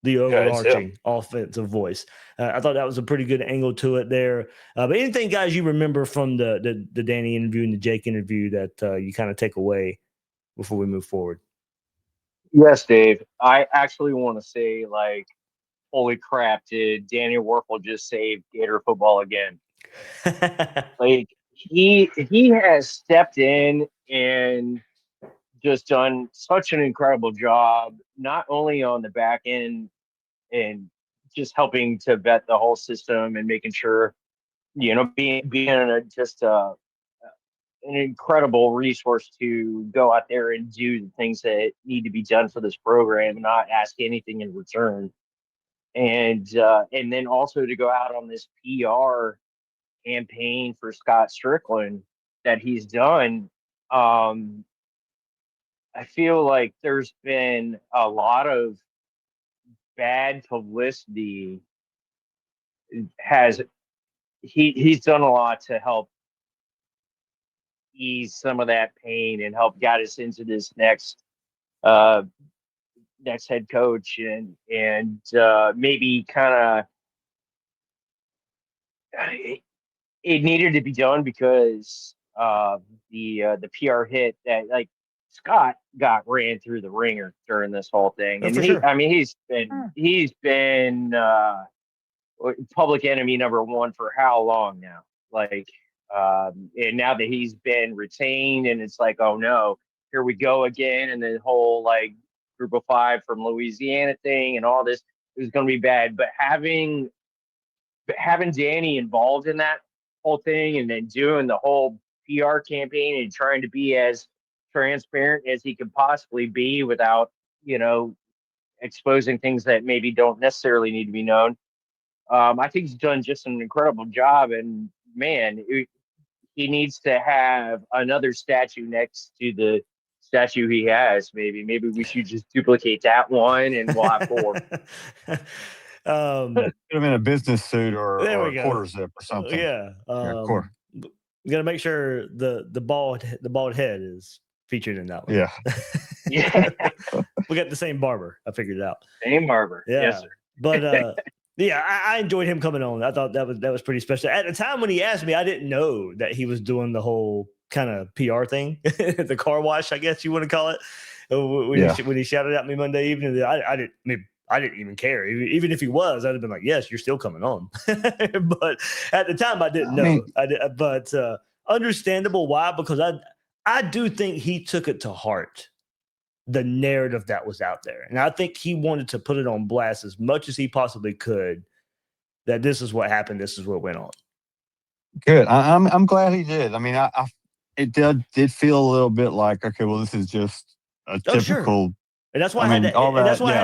the overarching offensive voice. I thought that was a pretty good angle to it there. But anything, guys, you remember from the Danny interview and the Jake interview that you kind of take away before we move forward? Yes, Dave. I actually want to say, holy crap, did Danny Wuerffel just save Gator football again? He has stepped in and just done such an incredible job, not only on the back end and just helping to vet the whole system and making sure, being an incredible resource to go out there and do the things that need to be done for this program and not ask anything in return. And then also to go out on this PR campaign for Scott Strickland that he's done. I feel like there's been a lot of bad publicity. He's done a lot to help ease some of that pain and help guide us into this next head coach, and maybe kind of it needed to be done because the PR hit that Scott got ran through the ringer during this whole thing. And he's been public enemy number one for how long now? And now that he's been retained, and it's like, oh no, here we go again, and the whole group of five from Louisiana thing and all this is going to be bad. But having Danny involved in that whole thing, and then doing the whole PR campaign and trying to be as transparent as he could possibly be without, exposing things that maybe don't necessarily need to be known. I think he's done just an incredible job, and man, he needs to have another statue next to the statue he has. Maybe we should just duplicate that one, and we'll have four. Could have been a business suit or a quarter zip or something. Yeah. You got to make sure the bald head is featured in that one. Yeah. Yeah. We got the same barber. I figured it out. Same barber. Yeah. Yes, sir. But yeah, I enjoyed him coming on. I thought that was pretty special. At the time when he asked me, I didn't know that he was doing the whole kind of PR thing, the car wash, I guess you want to call it. When he shouted at me Monday evening, I didn't even care. Even if he was, I'd have been like, yes, you're still coming on. But at the time, I didn't know. But understandable why, because I do think he took it to heart, the narrative that was out there. And I think he wanted to put it on blast as much as he possibly could, that this is what happened. This is what went on. Good. I'm glad he did. I mean, it did feel a little bit like, okay, well, this is just a typical. Sure. And that's why I had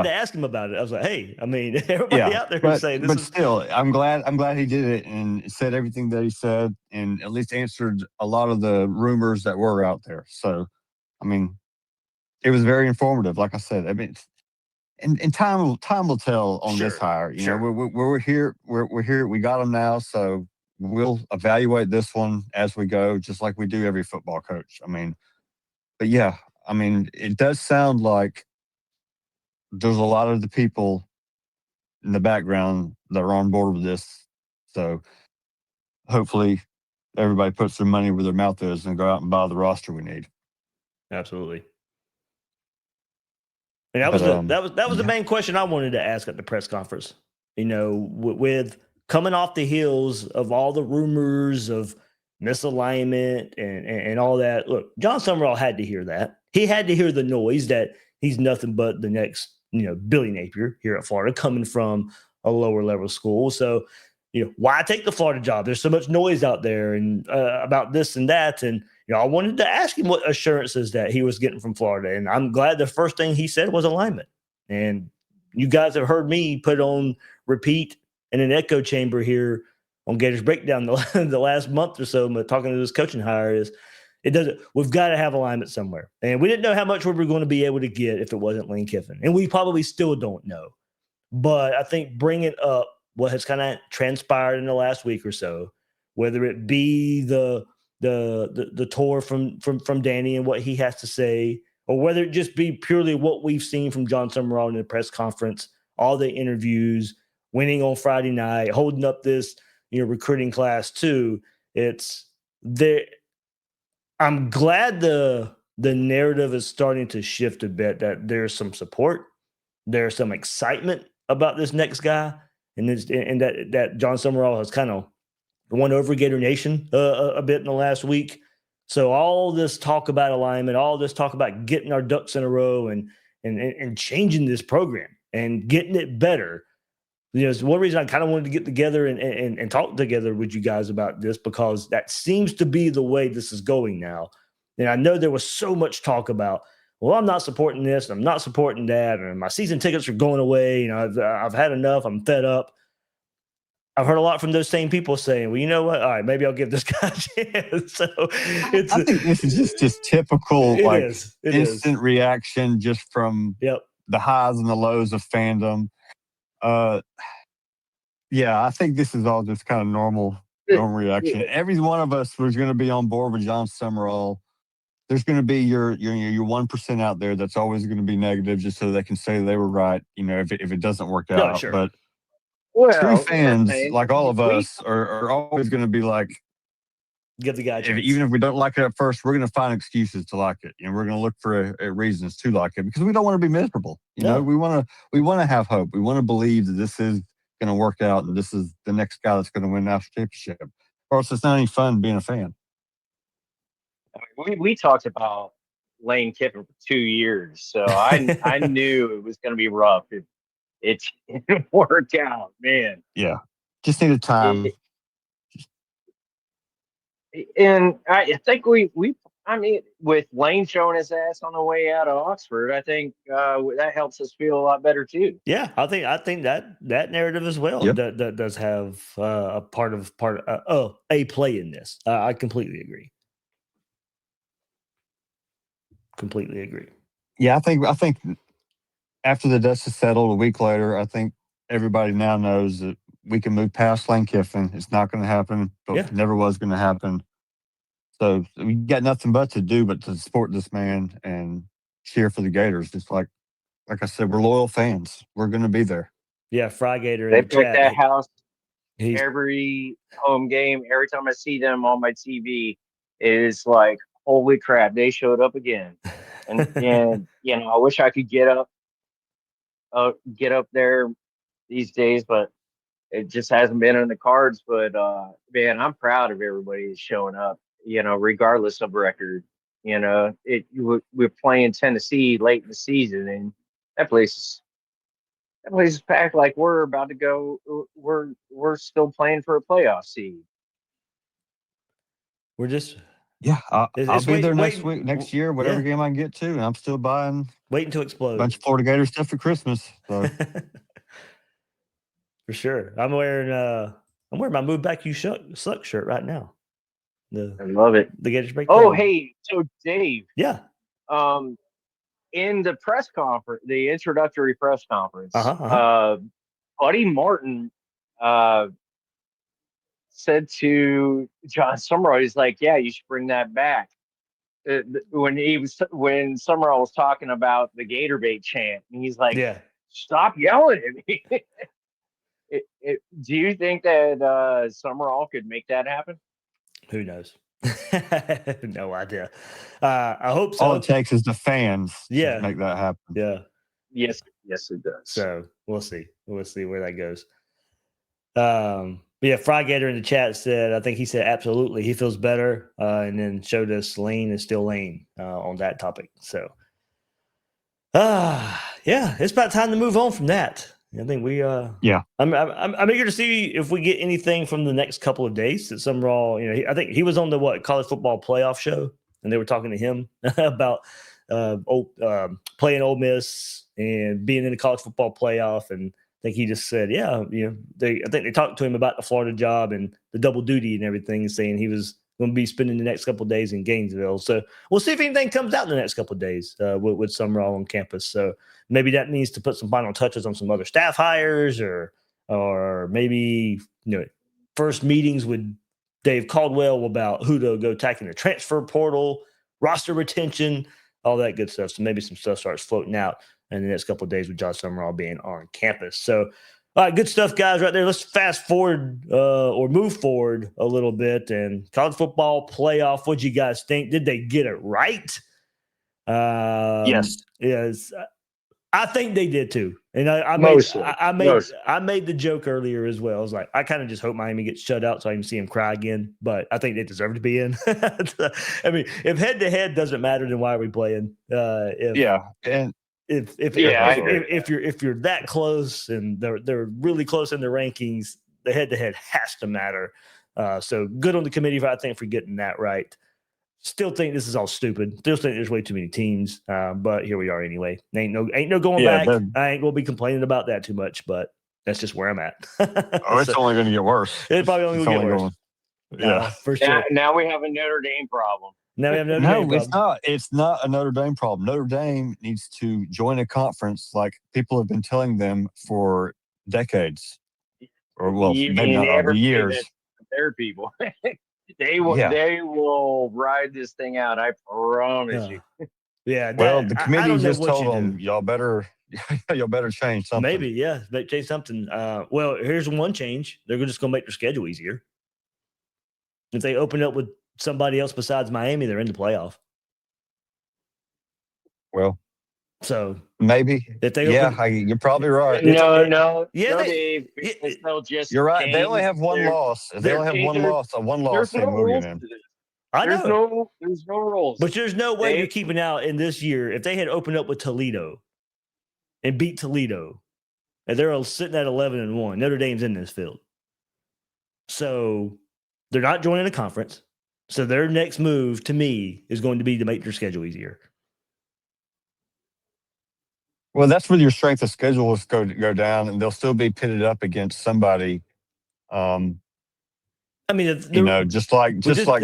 to ask him about it. I was like, hey, I mean, everybody out there is saying this. But still, I'm glad he did it and said everything that he said, and at least answered a lot of the rumors that were out there. So, I mean, it was very informative. Like I said, I mean, and time will tell on this hire. You know, we're here. We're here. We got him now, so we'll evaluate this one as we go, just like we do every football coach. I mean, but yeah, I mean, it does sound like there's a lot of the people in the background that are on board with this. So hopefully everybody puts their money where their mouth is and go out and buy the roster we need. Absolutely. And that was the main question I wanted to ask at the press conference. with coming off the heels of all the rumors of misalignment and all that. Look, Jon Sumrall had to hear that. He had to hear the noise that he's nothing but the next, Billy Napier here at Florida, coming from a lower level school. So, why take the Florida job? There's so much noise out there and about this and that. And, I wanted to ask him what assurances that he was getting from Florida. And I'm glad the first thing he said was alignment. And you guys have heard me put on repeat in an echo chamber here on Gators Breakdown the last month or so, talking to this coaching hire is we've got to have alignment somewhere. And we didn't know how much we were going to be able to get if it wasn't Lane Kiffin. And we probably still don't know. But I think bringing up what has kind of transpired in the last week or so, whether it be the tour from Danny and what he has to say, or whether it just be purely what we've seen from Jon Sumrall in the press conference, all the interviews, winning on Friday night, holding up this, recruiting class too. It's there. I'm glad the narrative is starting to shift a bit, that there's some support, there's some excitement about this next guy, and that Jon Sumrall has kind of won over Gator Nation a bit in the last week. So all this talk about alignment, all this talk about getting our ducks in a row and changing this program and getting it better. It's one reason I kind of wanted to get together and talk together with you guys about this, because that seems to be the way this is going now. And I know there was so much talk about, well, I'm not supporting this, and I'm not supporting that, and my season tickets are going away. I've had enough. I'm fed up. I've heard a lot from those same people saying, well, you know what? All right, maybe I'll give this guy a chance. So I think this is just typical, instant is. reaction just from the highs and the lows of fandom. Yeah, I think this is all just kind of normal reaction. Every one of us was going to be on board with Jon Sumrall. There's going to be your 1% out there that's always going to be negative, just so they can say they were right. If it doesn't work out, no, sure. But true fans like all of us are always going to be like, give the guy a chance. Even if we don't like it at first, we're going to find excuses to like it, and we're going to look for reasons to like it, because we don't want to be miserable. We want to have hope. We want to believe that this is going to work out, and this is the next guy that's going to win national championship. Or else it's not any fun being a fan. We talked about Lane Kiffin for 2 years, so I knew it was going to be rough. It didn't work out, man. Yeah, just needed time. And I think with Lane showing his ass on the way out of Oxford, I think that helps us feel a lot better too. Yeah, I think that narrative as well that does have a play in this. I completely agree. Completely agree. Yeah, I think after the dust is settled a week later, I think everybody now knows that we can move past Lane Kiffin. It's not going to happen, but it never was going to happen. So we got nothing but to do but to support this man and cheer for the Gators. Just like I said, we're loyal fans. We're going to be there. Yeah, Fry Gator. They pick that house every home game. Every time I see them on my TV, it is like, holy crap, they showed up again. And I wish I could get up there these days, but it just hasn't been in the cards. But man, I'm proud of everybody that's showing up, regardless of record. We're playing Tennessee late in the season, and that place is packed like we're about to go. We're still playing for a playoff seed. We're just I'll be there next year, whatever game I can get to, and I'm still waiting to explode a bunch of Florida Gator stuff for Christmas. So. For sure, I'm wearing my Move Back You Suck shirt right now. I love it. The Gators break. Oh, hey, so Dave. Yeah. In the press conference, the introductory press conference, Buddy Martin said to Jon Sumrall, he's like, "Yeah, you should bring that back." When Sumrall was talking about the Gator bait chant, and he's like, "Stop yelling at me." Do you think that Sumrall could make that happen? Who knows? No idea. I hope so. All it takes is the fans to make that happen. Yeah. Yes, it does. So we'll see. We'll see where that goes. Yeah, Fry Gator in the chat said, I think he said absolutely he feels better, and then showed us Lane is still Lane on that topic. So, yeah, it's about time to move on from that. I think we, Yeah. I'm eager to see if we get anything from the next couple of days. That Sumrall, I think he was on the college football playoff show, and they were talking to him about playing Ole Miss and being in the college football playoff. And I think he just said, yeah, I think they talked to him about the Florida job and the double duty and everything, saying he was going to be spending the next couple of days in Gainesville. So we'll see if anything comes out in the next couple of days with Sumrall on campus. So maybe that means to put some final touches on some other staff hires, or maybe first meetings with Dave Caldwell about who to go tackle in the transfer portal, roster retention, all that good stuff. So maybe some stuff starts floating out in the next couple of days with Jon Sumrall being on campus. So, all right, good stuff, guys, right there. Let's fast forward or move forward a little bit. And college football playoff, what'd you guys think? Did they get it right? Yes. Yes. I think they did too. And I made the joke earlier as well. I was like, I kind of just hope Miami gets shut out so I can see him cry again. But I think they deserve to be in. I mean, if head to head doesn't matter, then why are we playing? If you're that close and they're really close in the rankings, the head to head has to matter. So good on the committee for getting that right. Still think this is all stupid. Still think there's way too many teams. But here we are anyway. Ain't no going back. I ain't gonna be complaining about that too much, but that's just where I'm at. It's only going to get worse. It's probably only going to get worse. Yeah, for sure. Now we have a Notre Dame problem. Now we have Notre Dame problem. It's not. It's not a Notre Dame problem. Notre Dame needs to join a conference like people have been telling them for decades, or maybe not years. Their people. They will ride this thing out. I promise you. Yeah. The committee just told them, y'all better change something. Maybe, yeah, change something. Here's one change. They're just going to make their schedule easier. If they open up with somebody else besides Miami, they're in the playoff. Well, so maybe if they you're probably right. No, Dave, you're right. They only have one loss. If they only have one loss, they will get in. I know. There's no rules. But there's no way you're keeping out in this year. If they had opened up with Toledo and beat Toledo, and they're sitting at 11-1, Notre Dame's in this field. So they're not joining a conference. So their next move to me is going to be to make their schedule easier. Well, that's where your strength of schedule is go down, and they'll still be pitted up against somebody. Just like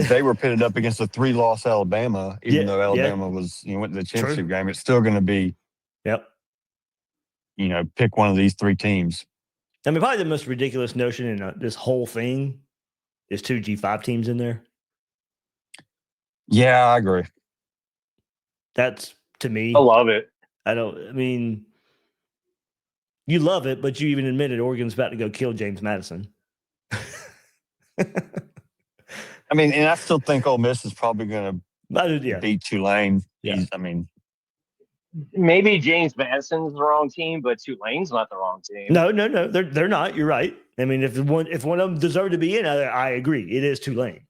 they were pitted up against a 3-loss Alabama, even though Alabama went to the championship game. It's still going to be, pick one of these 3 teams. I mean, probably the most ridiculous notion in this whole thing is 2 G5 teams in there. Yeah, I agree. That's, to me, I love it. You love it, but you even admitted Oregon's about to go kill James Madison. And I still think Ole Miss is probably going to beat Tulane. Yeah. Maybe James Madison's the wrong team, but Tulane's not the wrong team. No, they're not. You're right. I mean, if one of them deserved to be in, I agree. It is Tulane.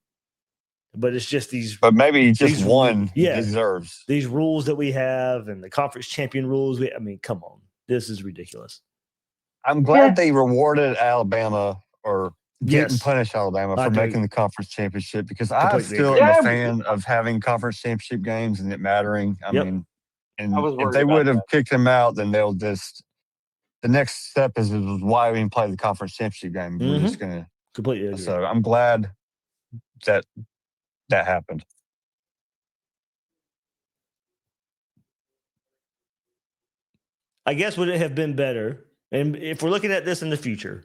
But it's just these. But maybe just one deserves these rules that we have and the conference champion rules. Come on, this is ridiculous. I'm glad they rewarded Alabama or didn't punish Alabama for making the conference championship, because I still am a fan of having conference championship games and it mattering. If they would have kicked him out, then they'll just. The next step is why we didn't play the conference championship game. We're just going to completely agree. So I'm glad that happened. I guess would it have been better? And if we're looking at this in the future,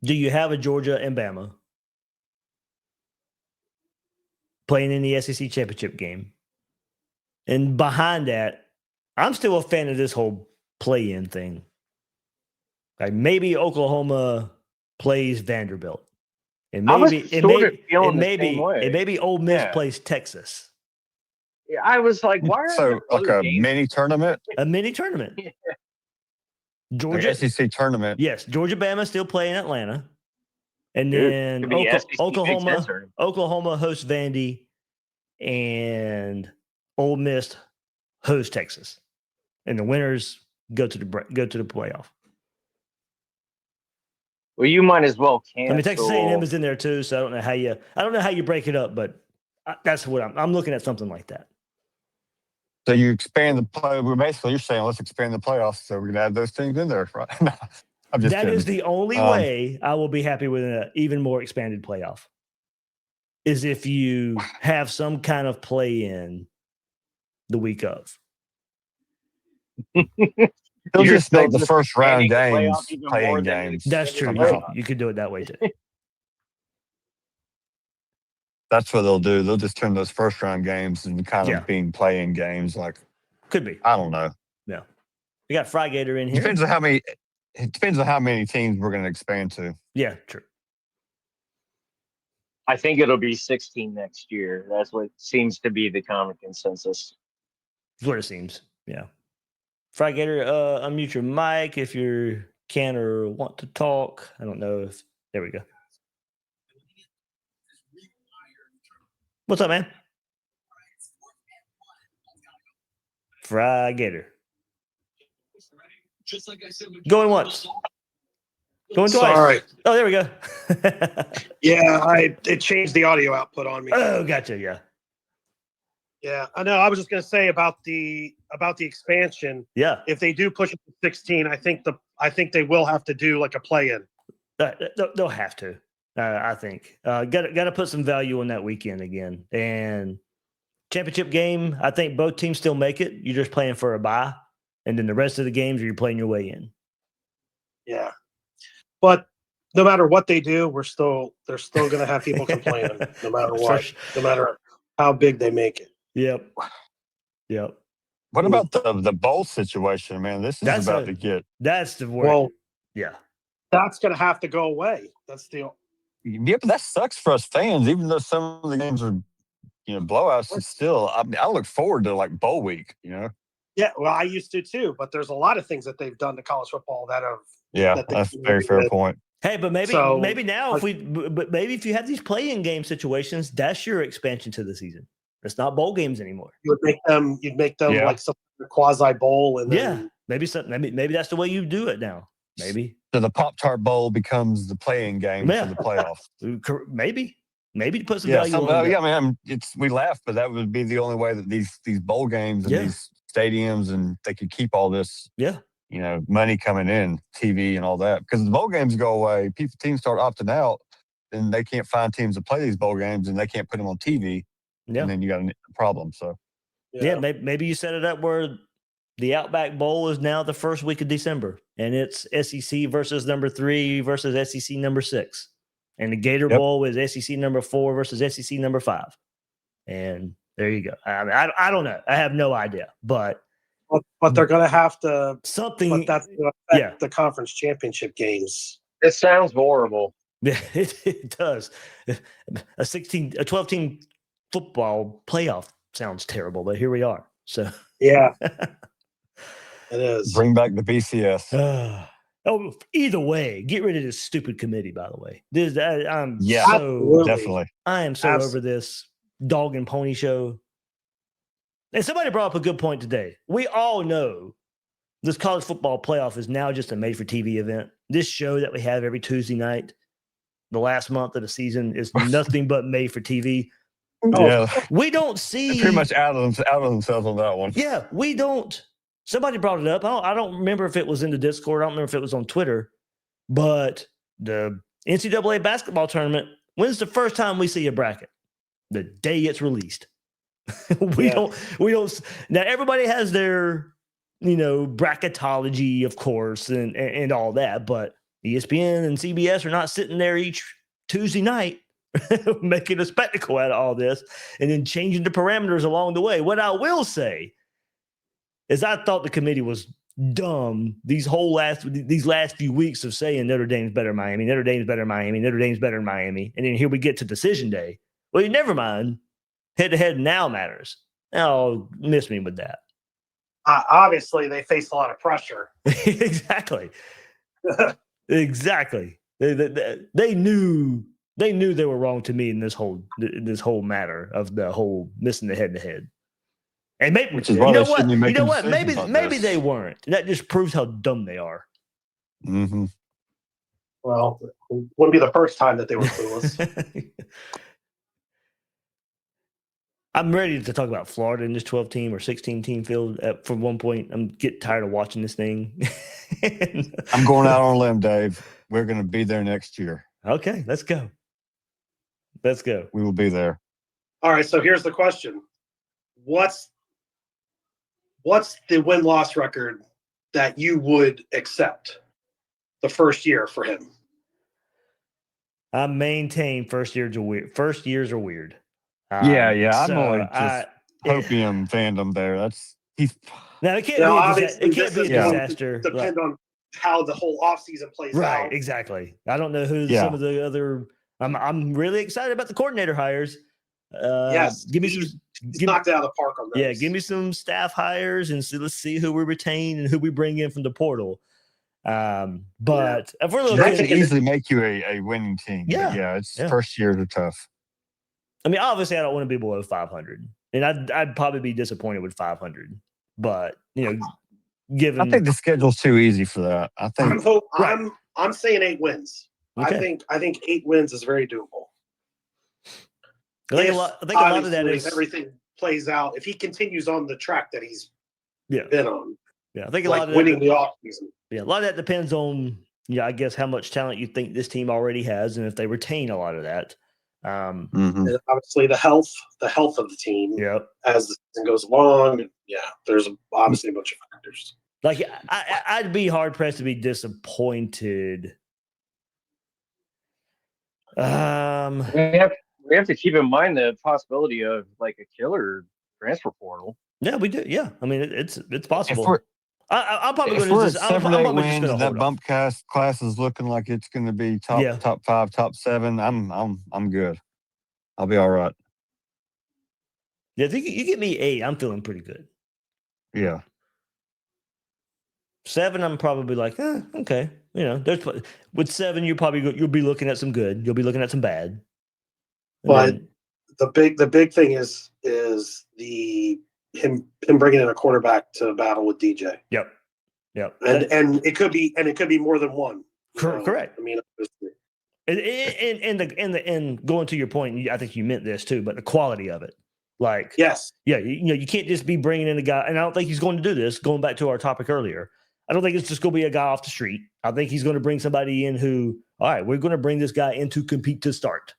do you have a Georgia and Bama playing in the SEC championship game? And behind that, I'm still a fan of this whole play-in thing. Like maybe Oklahoma plays Vanderbilt. And maybe Ole Miss plays Texas. Yeah, I was like, why are a mini tournament? A mini tournament. Georgia SEC tournament. Yes, Georgia, Bama still play in Atlanta, and then Oklahoma hosts Vandy, and Ole Miss hosts Texas, and the winners go to the playoff. Well, you might as well cancel. I mean, Texas A&M is in there too, so I don't know how you break it up, but that's what I'm looking at, something like that. So you expand the play. Basically, you're saying let's expand the playoffs, so we're gonna add those things in there, right? No, I'm just kidding. That is the only way I will be happy with an even more expanded playoff. Is if you have some kind of play in the week of. They'll just make the first round games playing games. That's true. You could do it that way too. That's what they'll do. They'll just turn those first round games and kind of being playing games. Like, could be. I don't know. Yeah, we got Fry Gator in here. Depends on how many teams we're going to expand to. Yeah, true. I think it'll be 16 next year. That's what seems to be the common consensus. That's what it seems. Yeah. Fry Gator, unmute your mic if you can or want to talk. I don't know if there we go. What's up, man? Fry Gator. Going once. Going twice. Sorry. Oh, there we go. Yeah, it changed the audio output on me. Oh, gotcha. Yeah. Yeah, I know. I was just going to say about the expansion. Yeah. If they do push it to 16, I think they will have to do like a play-in. They'll have to. I think got to put some value on that weekend again. And championship game, I think both teams still make it. You're just playing for a bye, and then the rest of the games you're playing your way in. Yeah, but no matter what they do, they're still going to have people complaining, no matter what, no matter how big they make it. Yep. What about the bowl situation, man? This is about to get. That's the word. Well, yeah, that's going to have to go away. That's the. Yeah, but that sucks for us fans. Even though some of the games are, blowouts, it's still. I look forward to like bowl week. Yeah, well, I used to too, but there's a lot of things that they've done to college football that have. Yeah, that's a very fair point. Hey, but maybe now if you have these play-in game situations, that's your expansion to the season. It's not bowl games anymore. You'd make them like some quasi bowl, and then, maybe that's the way you do it now. Maybe so the Pop-Tart Bowl becomes the playing game for the playoffs. Maybe to put some value on it. Yeah, I mean, we laugh, but that would be the only way that these bowl games and these stadiums and they could keep all this. Yeah. Money coming in, TV and all that. Because the bowl games go away, teams start opting out, then they can't find teams to play these bowl games, and they can't put them on TV. Yeah. And then you got a problem. So, maybe you set it up where the Outback Bowl is now the first week of December, and it's SEC versus number 3 versus SEC number 6, and the Gator Bowl is SEC number 4 versus SEC number 5, and there you go. I mean, I don't know. I have no idea, but they're going to have to something. But that's going to affect the conference championship games. It sounds horrible. Yeah, it does. A 12 team football playoff sounds terrible, but here we are. So yeah, it is. Bring back the BCS. Either way, get rid of this stupid committee. By the way, definitely. I am so over this dog and pony show. And somebody brought up a good point today. We all know this college football playoff is now just a made-for-TV event. This show that we have every Tuesday night, the last month of the season, is nothing but made for TV. Yeah, we don't see. They're pretty much out of themselves on that one. Yeah, we don't. Somebody brought it up. I don't remember if it was in the Discord. I don't remember if it was on Twitter. But the NCAA basketball tournament, when's the first time we see a bracket? The day it's released. We don't. Now everybody has their, bracketology, of course, and all that. But ESPN and CBS are not sitting there each Tuesday night making a spectacle out of all this and then changing the parameters along the way. What I will say is I thought the committee was dumb these last few weeks of saying Notre Dame's better than Miami, Notre Dame's better than Miami, Notre Dame's better than Miami. And then here we get to decision day. Well, never mind. Head-to-head now matters. Oh, miss me with that. obviously they faced a lot of pressure. Exactly. Exactly. They knew they were wrong to me in this whole matter of the whole missing the head-to-head. And maybe, which is why they shouldn't be making you know what? decisions like Maybe this. they weren't. That just proves how dumb they are. Mm-hmm. Well, it wouldn't be the first time that they were clueless. I'm ready to talk about Florida in this 12-team or 16-team field. From one point, I'm getting tired of watching this thing. I'm going out on a limb, Dave. We're going to be there next year. Okay, let's go. Let's go. We will be there. All right, so here's the question. What's the win-loss record that you would accept the first year for him? I maintain first years are weird. First years are weird. Yeah. I'm so only just hopium fandom there. He's now it can't be a disaster. Depend on how the whole offseason plays out. Right, exactly. I don't know who some of the other. I'm really excited about the coordinator hires. Yes, give me some. He's knocked it out of the park on those. Yeah, give me some staff hires and let's see who we retain and who we bring in from the portal. But if we're looking, that can easily make you a winning team. Yeah, first years are tough. I mean, obviously, I don't want to be below 500, and I'd probably be disappointed with 500. But given I think the schedule's too easy for that. I think I'm saying 8 wins. Okay. I think 8 wins is very doable. I think a lot of that is everything plays out. If he continues on the track that he's been on. Yeah, I think a lot of winning the offseason. Yeah, a lot of that depends on I guess how much talent you think this team already has, and if they retain a lot of that. And obviously the health of the team. Yep. As the season goes along. Yeah, there's obviously a bunch of factors. Like I'd be hard pressed to be disappointed. We have to keep in mind the possibility of like a killer transfer portal. Yeah, we do. Yeah, I mean it's possible. I'm probably going to just 7 or 8 wins. That bump class is looking like it's going to be top 5, top 7. I'm good. I'll be all right. Yeah, I think you get me 8. I'm feeling pretty good. Yeah. 7, I'm probably like, okay. There's with 7, you'll be looking at some good. You'll be looking at some bad. But the big thing is him bringing in a quarterback to battle with DJ. Yep. And it could be more than one. Correct. I mean, and going to your point, I think you meant this too, but the quality of it. Like, yes. Yeah, you can't just be bringing in a guy, and I don't think he's going to do this. Going back to our topic earlier, I don't think it's just going to be a guy off the street. I think he's going to bring somebody in who, all right, we're going to bring this guy in to compete to start.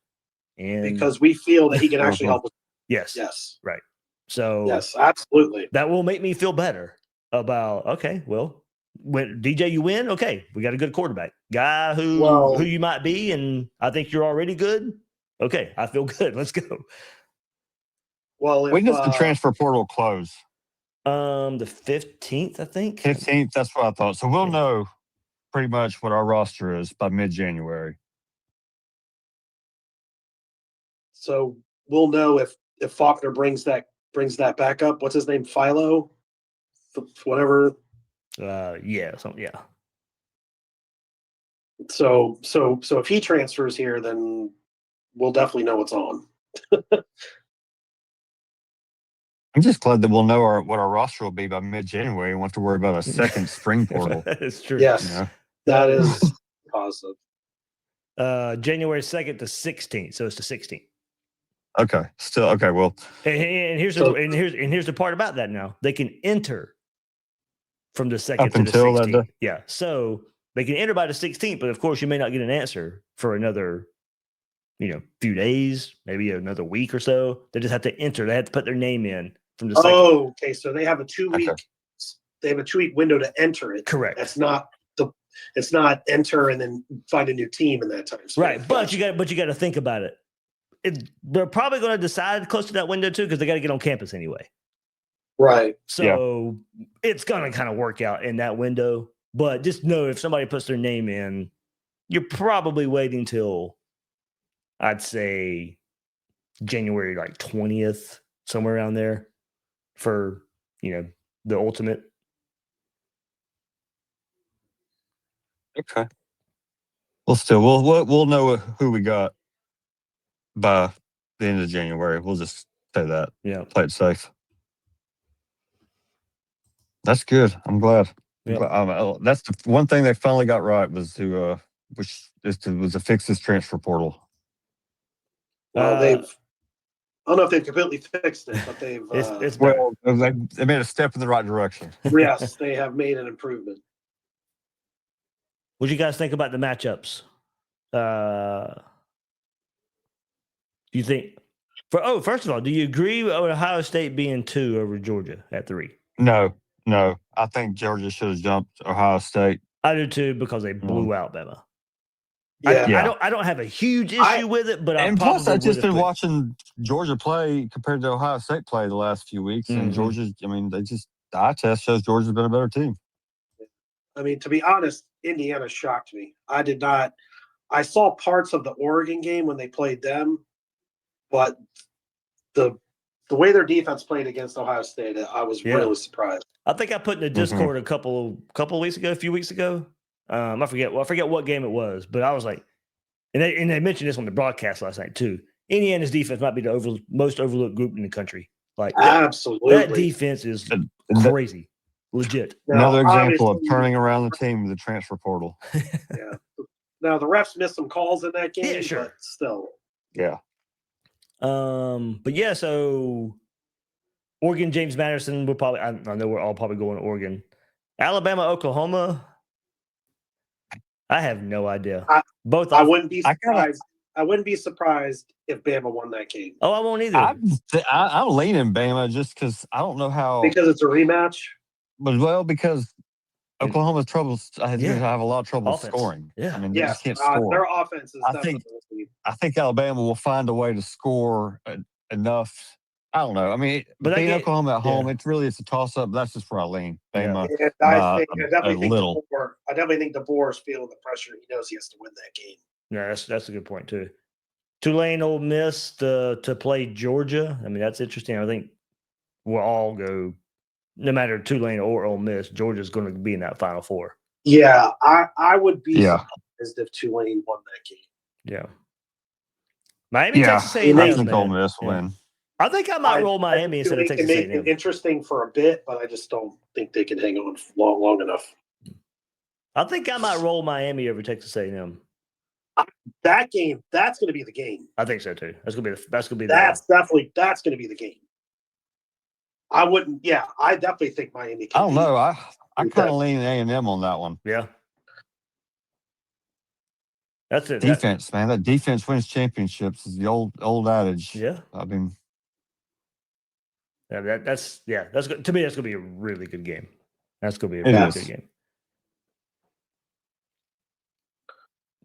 And because we feel that he can actually help us. Yes. Right. So yes, absolutely. That will make me feel better about, okay, well, when DJ, you win. Okay. We got a good quarterback guy who you might be. And I think you're already good. Okay. I feel good. Let's go. Well, when does the transfer portal close? The 15th, I think. 15th. That's what I thought. So we'll know pretty much what our roster is by mid-January. So we'll know if Faulkner brings that back up. What's his name? Philo? Whatever. Yeah. So if he transfers here, then we'll definitely know what's on. I'm just glad that we'll know what our roster will be by mid-January. We won't have to worry about a second spring portal. That's true. Yes, that is positive. January 2nd to 16th, so it's the 16th. Okay, still okay. Well, and here's the part about that. Now they can enter from the 2nd to the 16th. Yeah, so they can enter by the 16th, but of course you may not get an answer for another, few days, maybe another week or so. They just have to enter. They have to put their name in from the 2nd. Oh, okay. So they have a 2-week. Okay. They have a 2-week window to enter it. Correct. It's not enter and then find a new team in that time. So right, but you got to think about it. They're probably going to decide close to that window too, because they got to get on campus anyway. Right. So it's going to kind of work out in that window. But just know if somebody puts their name in, you're probably waiting till, I'd say, January 20th, somewhere around there, for the ultimate. Okay. Well, still, we'll know who we got by the end of January. We'll just say that. Yeah. Play it safe. That's good. I'm glad. Yep. That's the one thing they finally got right was to fix this transfer portal. Well, I don't know if they've completely fixed it, but they've. It's better. Well, they made a step in the right direction. Yes, they have made an improvement. What do you guys think about the matchups? Do you think? First of all, do you agree with Ohio State being 2 over Georgia at 3? No. I think Georgia should have jumped Ohio State. I do too because they blew out Bama. Yeah. I don't have a huge issue with it, but plus I've just been watching Georgia play compared to Ohio State play the last few weeks, and Georgia. I mean, the eye test shows Georgia's been a better team. I mean, to be honest, Indiana shocked me. I saw parts of the Oregon game when they played them, but the way their defense played against Ohio State, I was really surprised. I think I put in the Discord a couple few weeks ago. I forget what game it was, but I was like, and they mentioned this on the broadcast last night too. Indiana's defense might be the most overlooked group in the country. Like absolutely, that defense is crazy, legit. Another example of turning around the team with the transfer portal. Yeah. Now the refs missed some calls in that game. Yeah, sure. But still. Yeah. But yeah, so Oregon, James Madison, I know we're all probably going to Oregon. Alabama, Oklahoma. I have no idea. I wouldn't be surprised. I wouldn't be surprised if Bama won that game. Oh, I won't either. I'm leaning Bama just because I don't know how. Because it's a rematch. But because Oklahoma's troubles, I have a lot of trouble scoring. Yeah, I mean, they just can't score. Their offense is. I think Alabama will find a way to score enough. I don't know. I mean, but being Oklahoma at home, it's a toss-up. That's just where I lean. Bama. I definitely think DeBoer is feeling the pressure. He knows he has to win that game. Yeah, that's a good point too. Tulane, Ole Miss to play Georgia. I mean, that's interesting. I think we'll all go, no matter Tulane or Ole Miss, Georgia's going to be in that Final Four. Yeah, I would be surprised if Tulane won that game. Yeah. Miami, Texas A&M. I think Ole Miss win. I think I might roll Miami instead of Texas A&M. They can make it interesting for a bit, but I just don't think they can hang on long enough. I think I might roll Miami over Texas A&M. That game, that's going to be the game. I think so too. That's going to be that's going to be the game. I wouldn't. Yeah, I definitely think Miami. I don't know. I kind of lean A&M on that one. Yeah. That's it. Defense, man. That defense wins championships is the old adage. Yeah. I mean. Yeah, that's good. To me, that's going to be a really good game. That's going to be a really good game.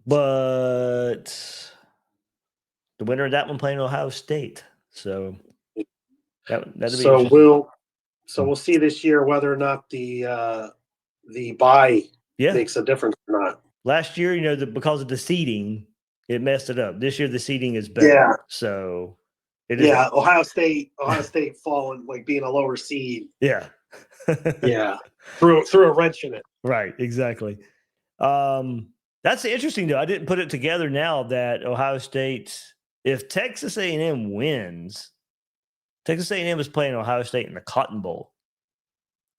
But the winner of that one playing Ohio State. So that'll be we'll see this year whether or not the bye makes a difference or not. Last year, because of the seeding, it messed it up. This year the seeding is better. Yeah. So Ohio State falling, like being a lower seed. Yeah. Yeah. Threw a wrench in it. Right, exactly. That's interesting though. I didn't put it together now that Ohio State, if Texas A&M wins, Texas A&M is playing Ohio State in the Cotton Bowl.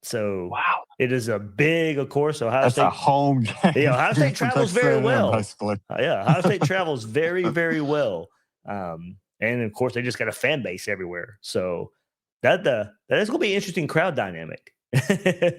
So it is a big, of course, Ohio State. That's a home game. Yeah, Ohio State travels very well. Basically. Ohio State travels very, very well. And of course, they just got a fan base everywhere. So that is going to be an interesting crowd dynamic.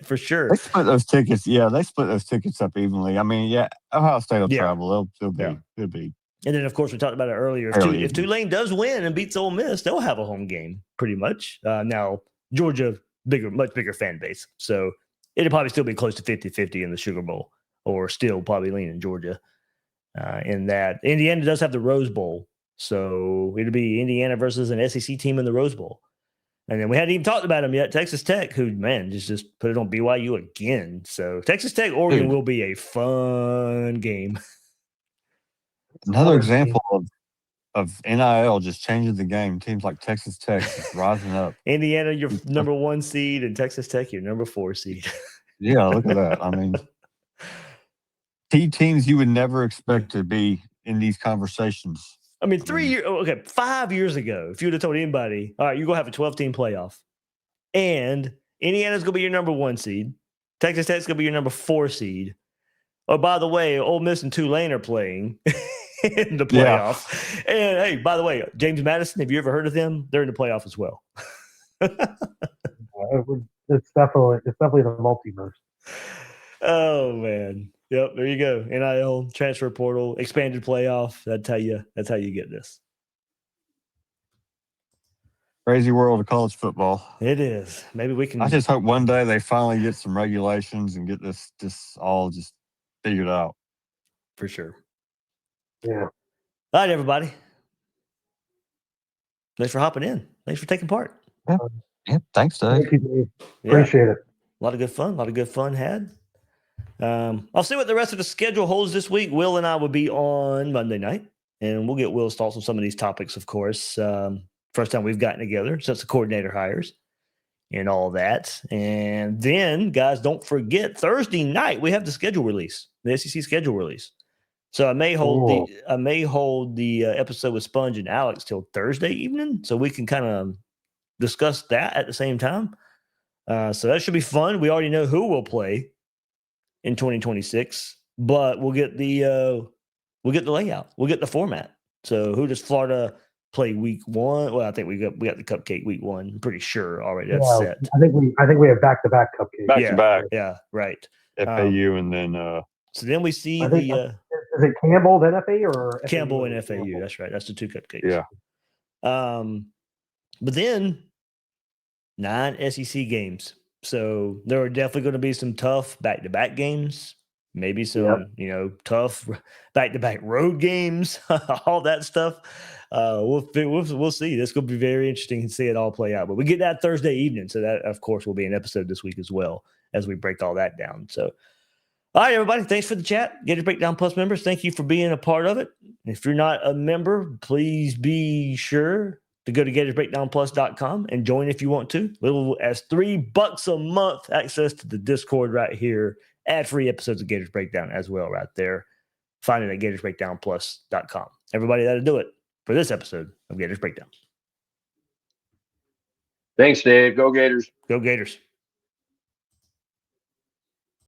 For sure. They split those tickets. Yeah, they split those tickets up evenly. I mean, Ohio State will travel. They'll be. And then, of course, we talked about it earlier. If Tulane does win and beats Ole Miss, they'll have a home game pretty much. Now, Georgia, much bigger fan base. So it'll probably still be close to 50-50 in the Sugar Bowl, or still probably leaning Georgia in that. Indiana does have the Rose Bowl. So it'll be Indiana versus an SEC team in the Rose Bowl. And then we hadn't even talked about them yet. Texas Tech, who, man, just put it on BYU again. So Texas Tech, Oregon will be a fun game. Another example of NIL just changing the game. Teams like Texas Tech just rising up. Indiana, you're number 1 seed, and Texas Tech, you're number 4 seed. Yeah, look at that. I mean, teams you would never expect to be in these conversations. I mean, 5 years ago, if you would have told anybody, all right, you're going to have a 12-team playoff, and Indiana's going to be your number 1 seed, Texas Tech's going to be your number 4 seed. Oh, by the way, Ole Miss and Tulane are playing in the playoff. Yeah. And hey, by the way, James Madison, have you ever heard of them? They're in the playoff as well. It's definitely the multiverse. Oh man. Yep, there you go. NIL, transfer portal, expanded playoff. That's how you get this. Crazy world of college football. It is. Maybe we can. I just hope one day they finally get some regulations and get this all just figured out. For sure. Yeah. All right, everybody. Thanks for hopping in. Thanks for taking part. Yeah, thanks, Dave. Thank you, Dave. Appreciate it. A lot of good fun had. I'll see what the rest of the schedule holds this week. Will and I will be on Monday night, and we'll get Will's thoughts on some of these topics, of course. First time we've gotten together since the coordinator hires and all that. And then, guys, don't forget, Thursday night, we have the schedule release, the SEC schedule release. So I may hold the episode with Sponge and Alex till Thursday evening, so we can kind of discuss that at the same time. So that should be fun. We already know who will play in 2026, but we'll get the layout. We'll get the format. So who does Florida play week 1? Well, I think we got the cupcake week 1. I'm pretty sure already that's set. I think we have back-to-back cupcakes. Back to back. Yeah, right. FAU and then so then we see is it Campbell then FAU or Campbell FAU? and FAU. Campbell. That's right. That's the 2 cupcakes. Yeah. But then 9 SEC games. So there are definitely going to be some tough back-to-back games, maybe some, tough back-to-back road games, all that stuff. We'll see. This going to be very interesting to see it all play out. But we get that Thursday evening, so that, of course, will be an episode this week as well as we break all that down. So, all right, everybody, thanks for the chat. Gators Breakdown Plus members, thank you for being a part of it. If you're not a member, please be sure to go to gatorsbreakdownplus.com and join if you want to. Little as $3 a month, access to the Discord right here, ad-free episodes of Gators Breakdown as well right there. Find it at gatorsbreakdownplus.com. Everybody, that'll do it for this episode of Gators Breakdown. Thanks, Dave. Go Gators. Go Gators.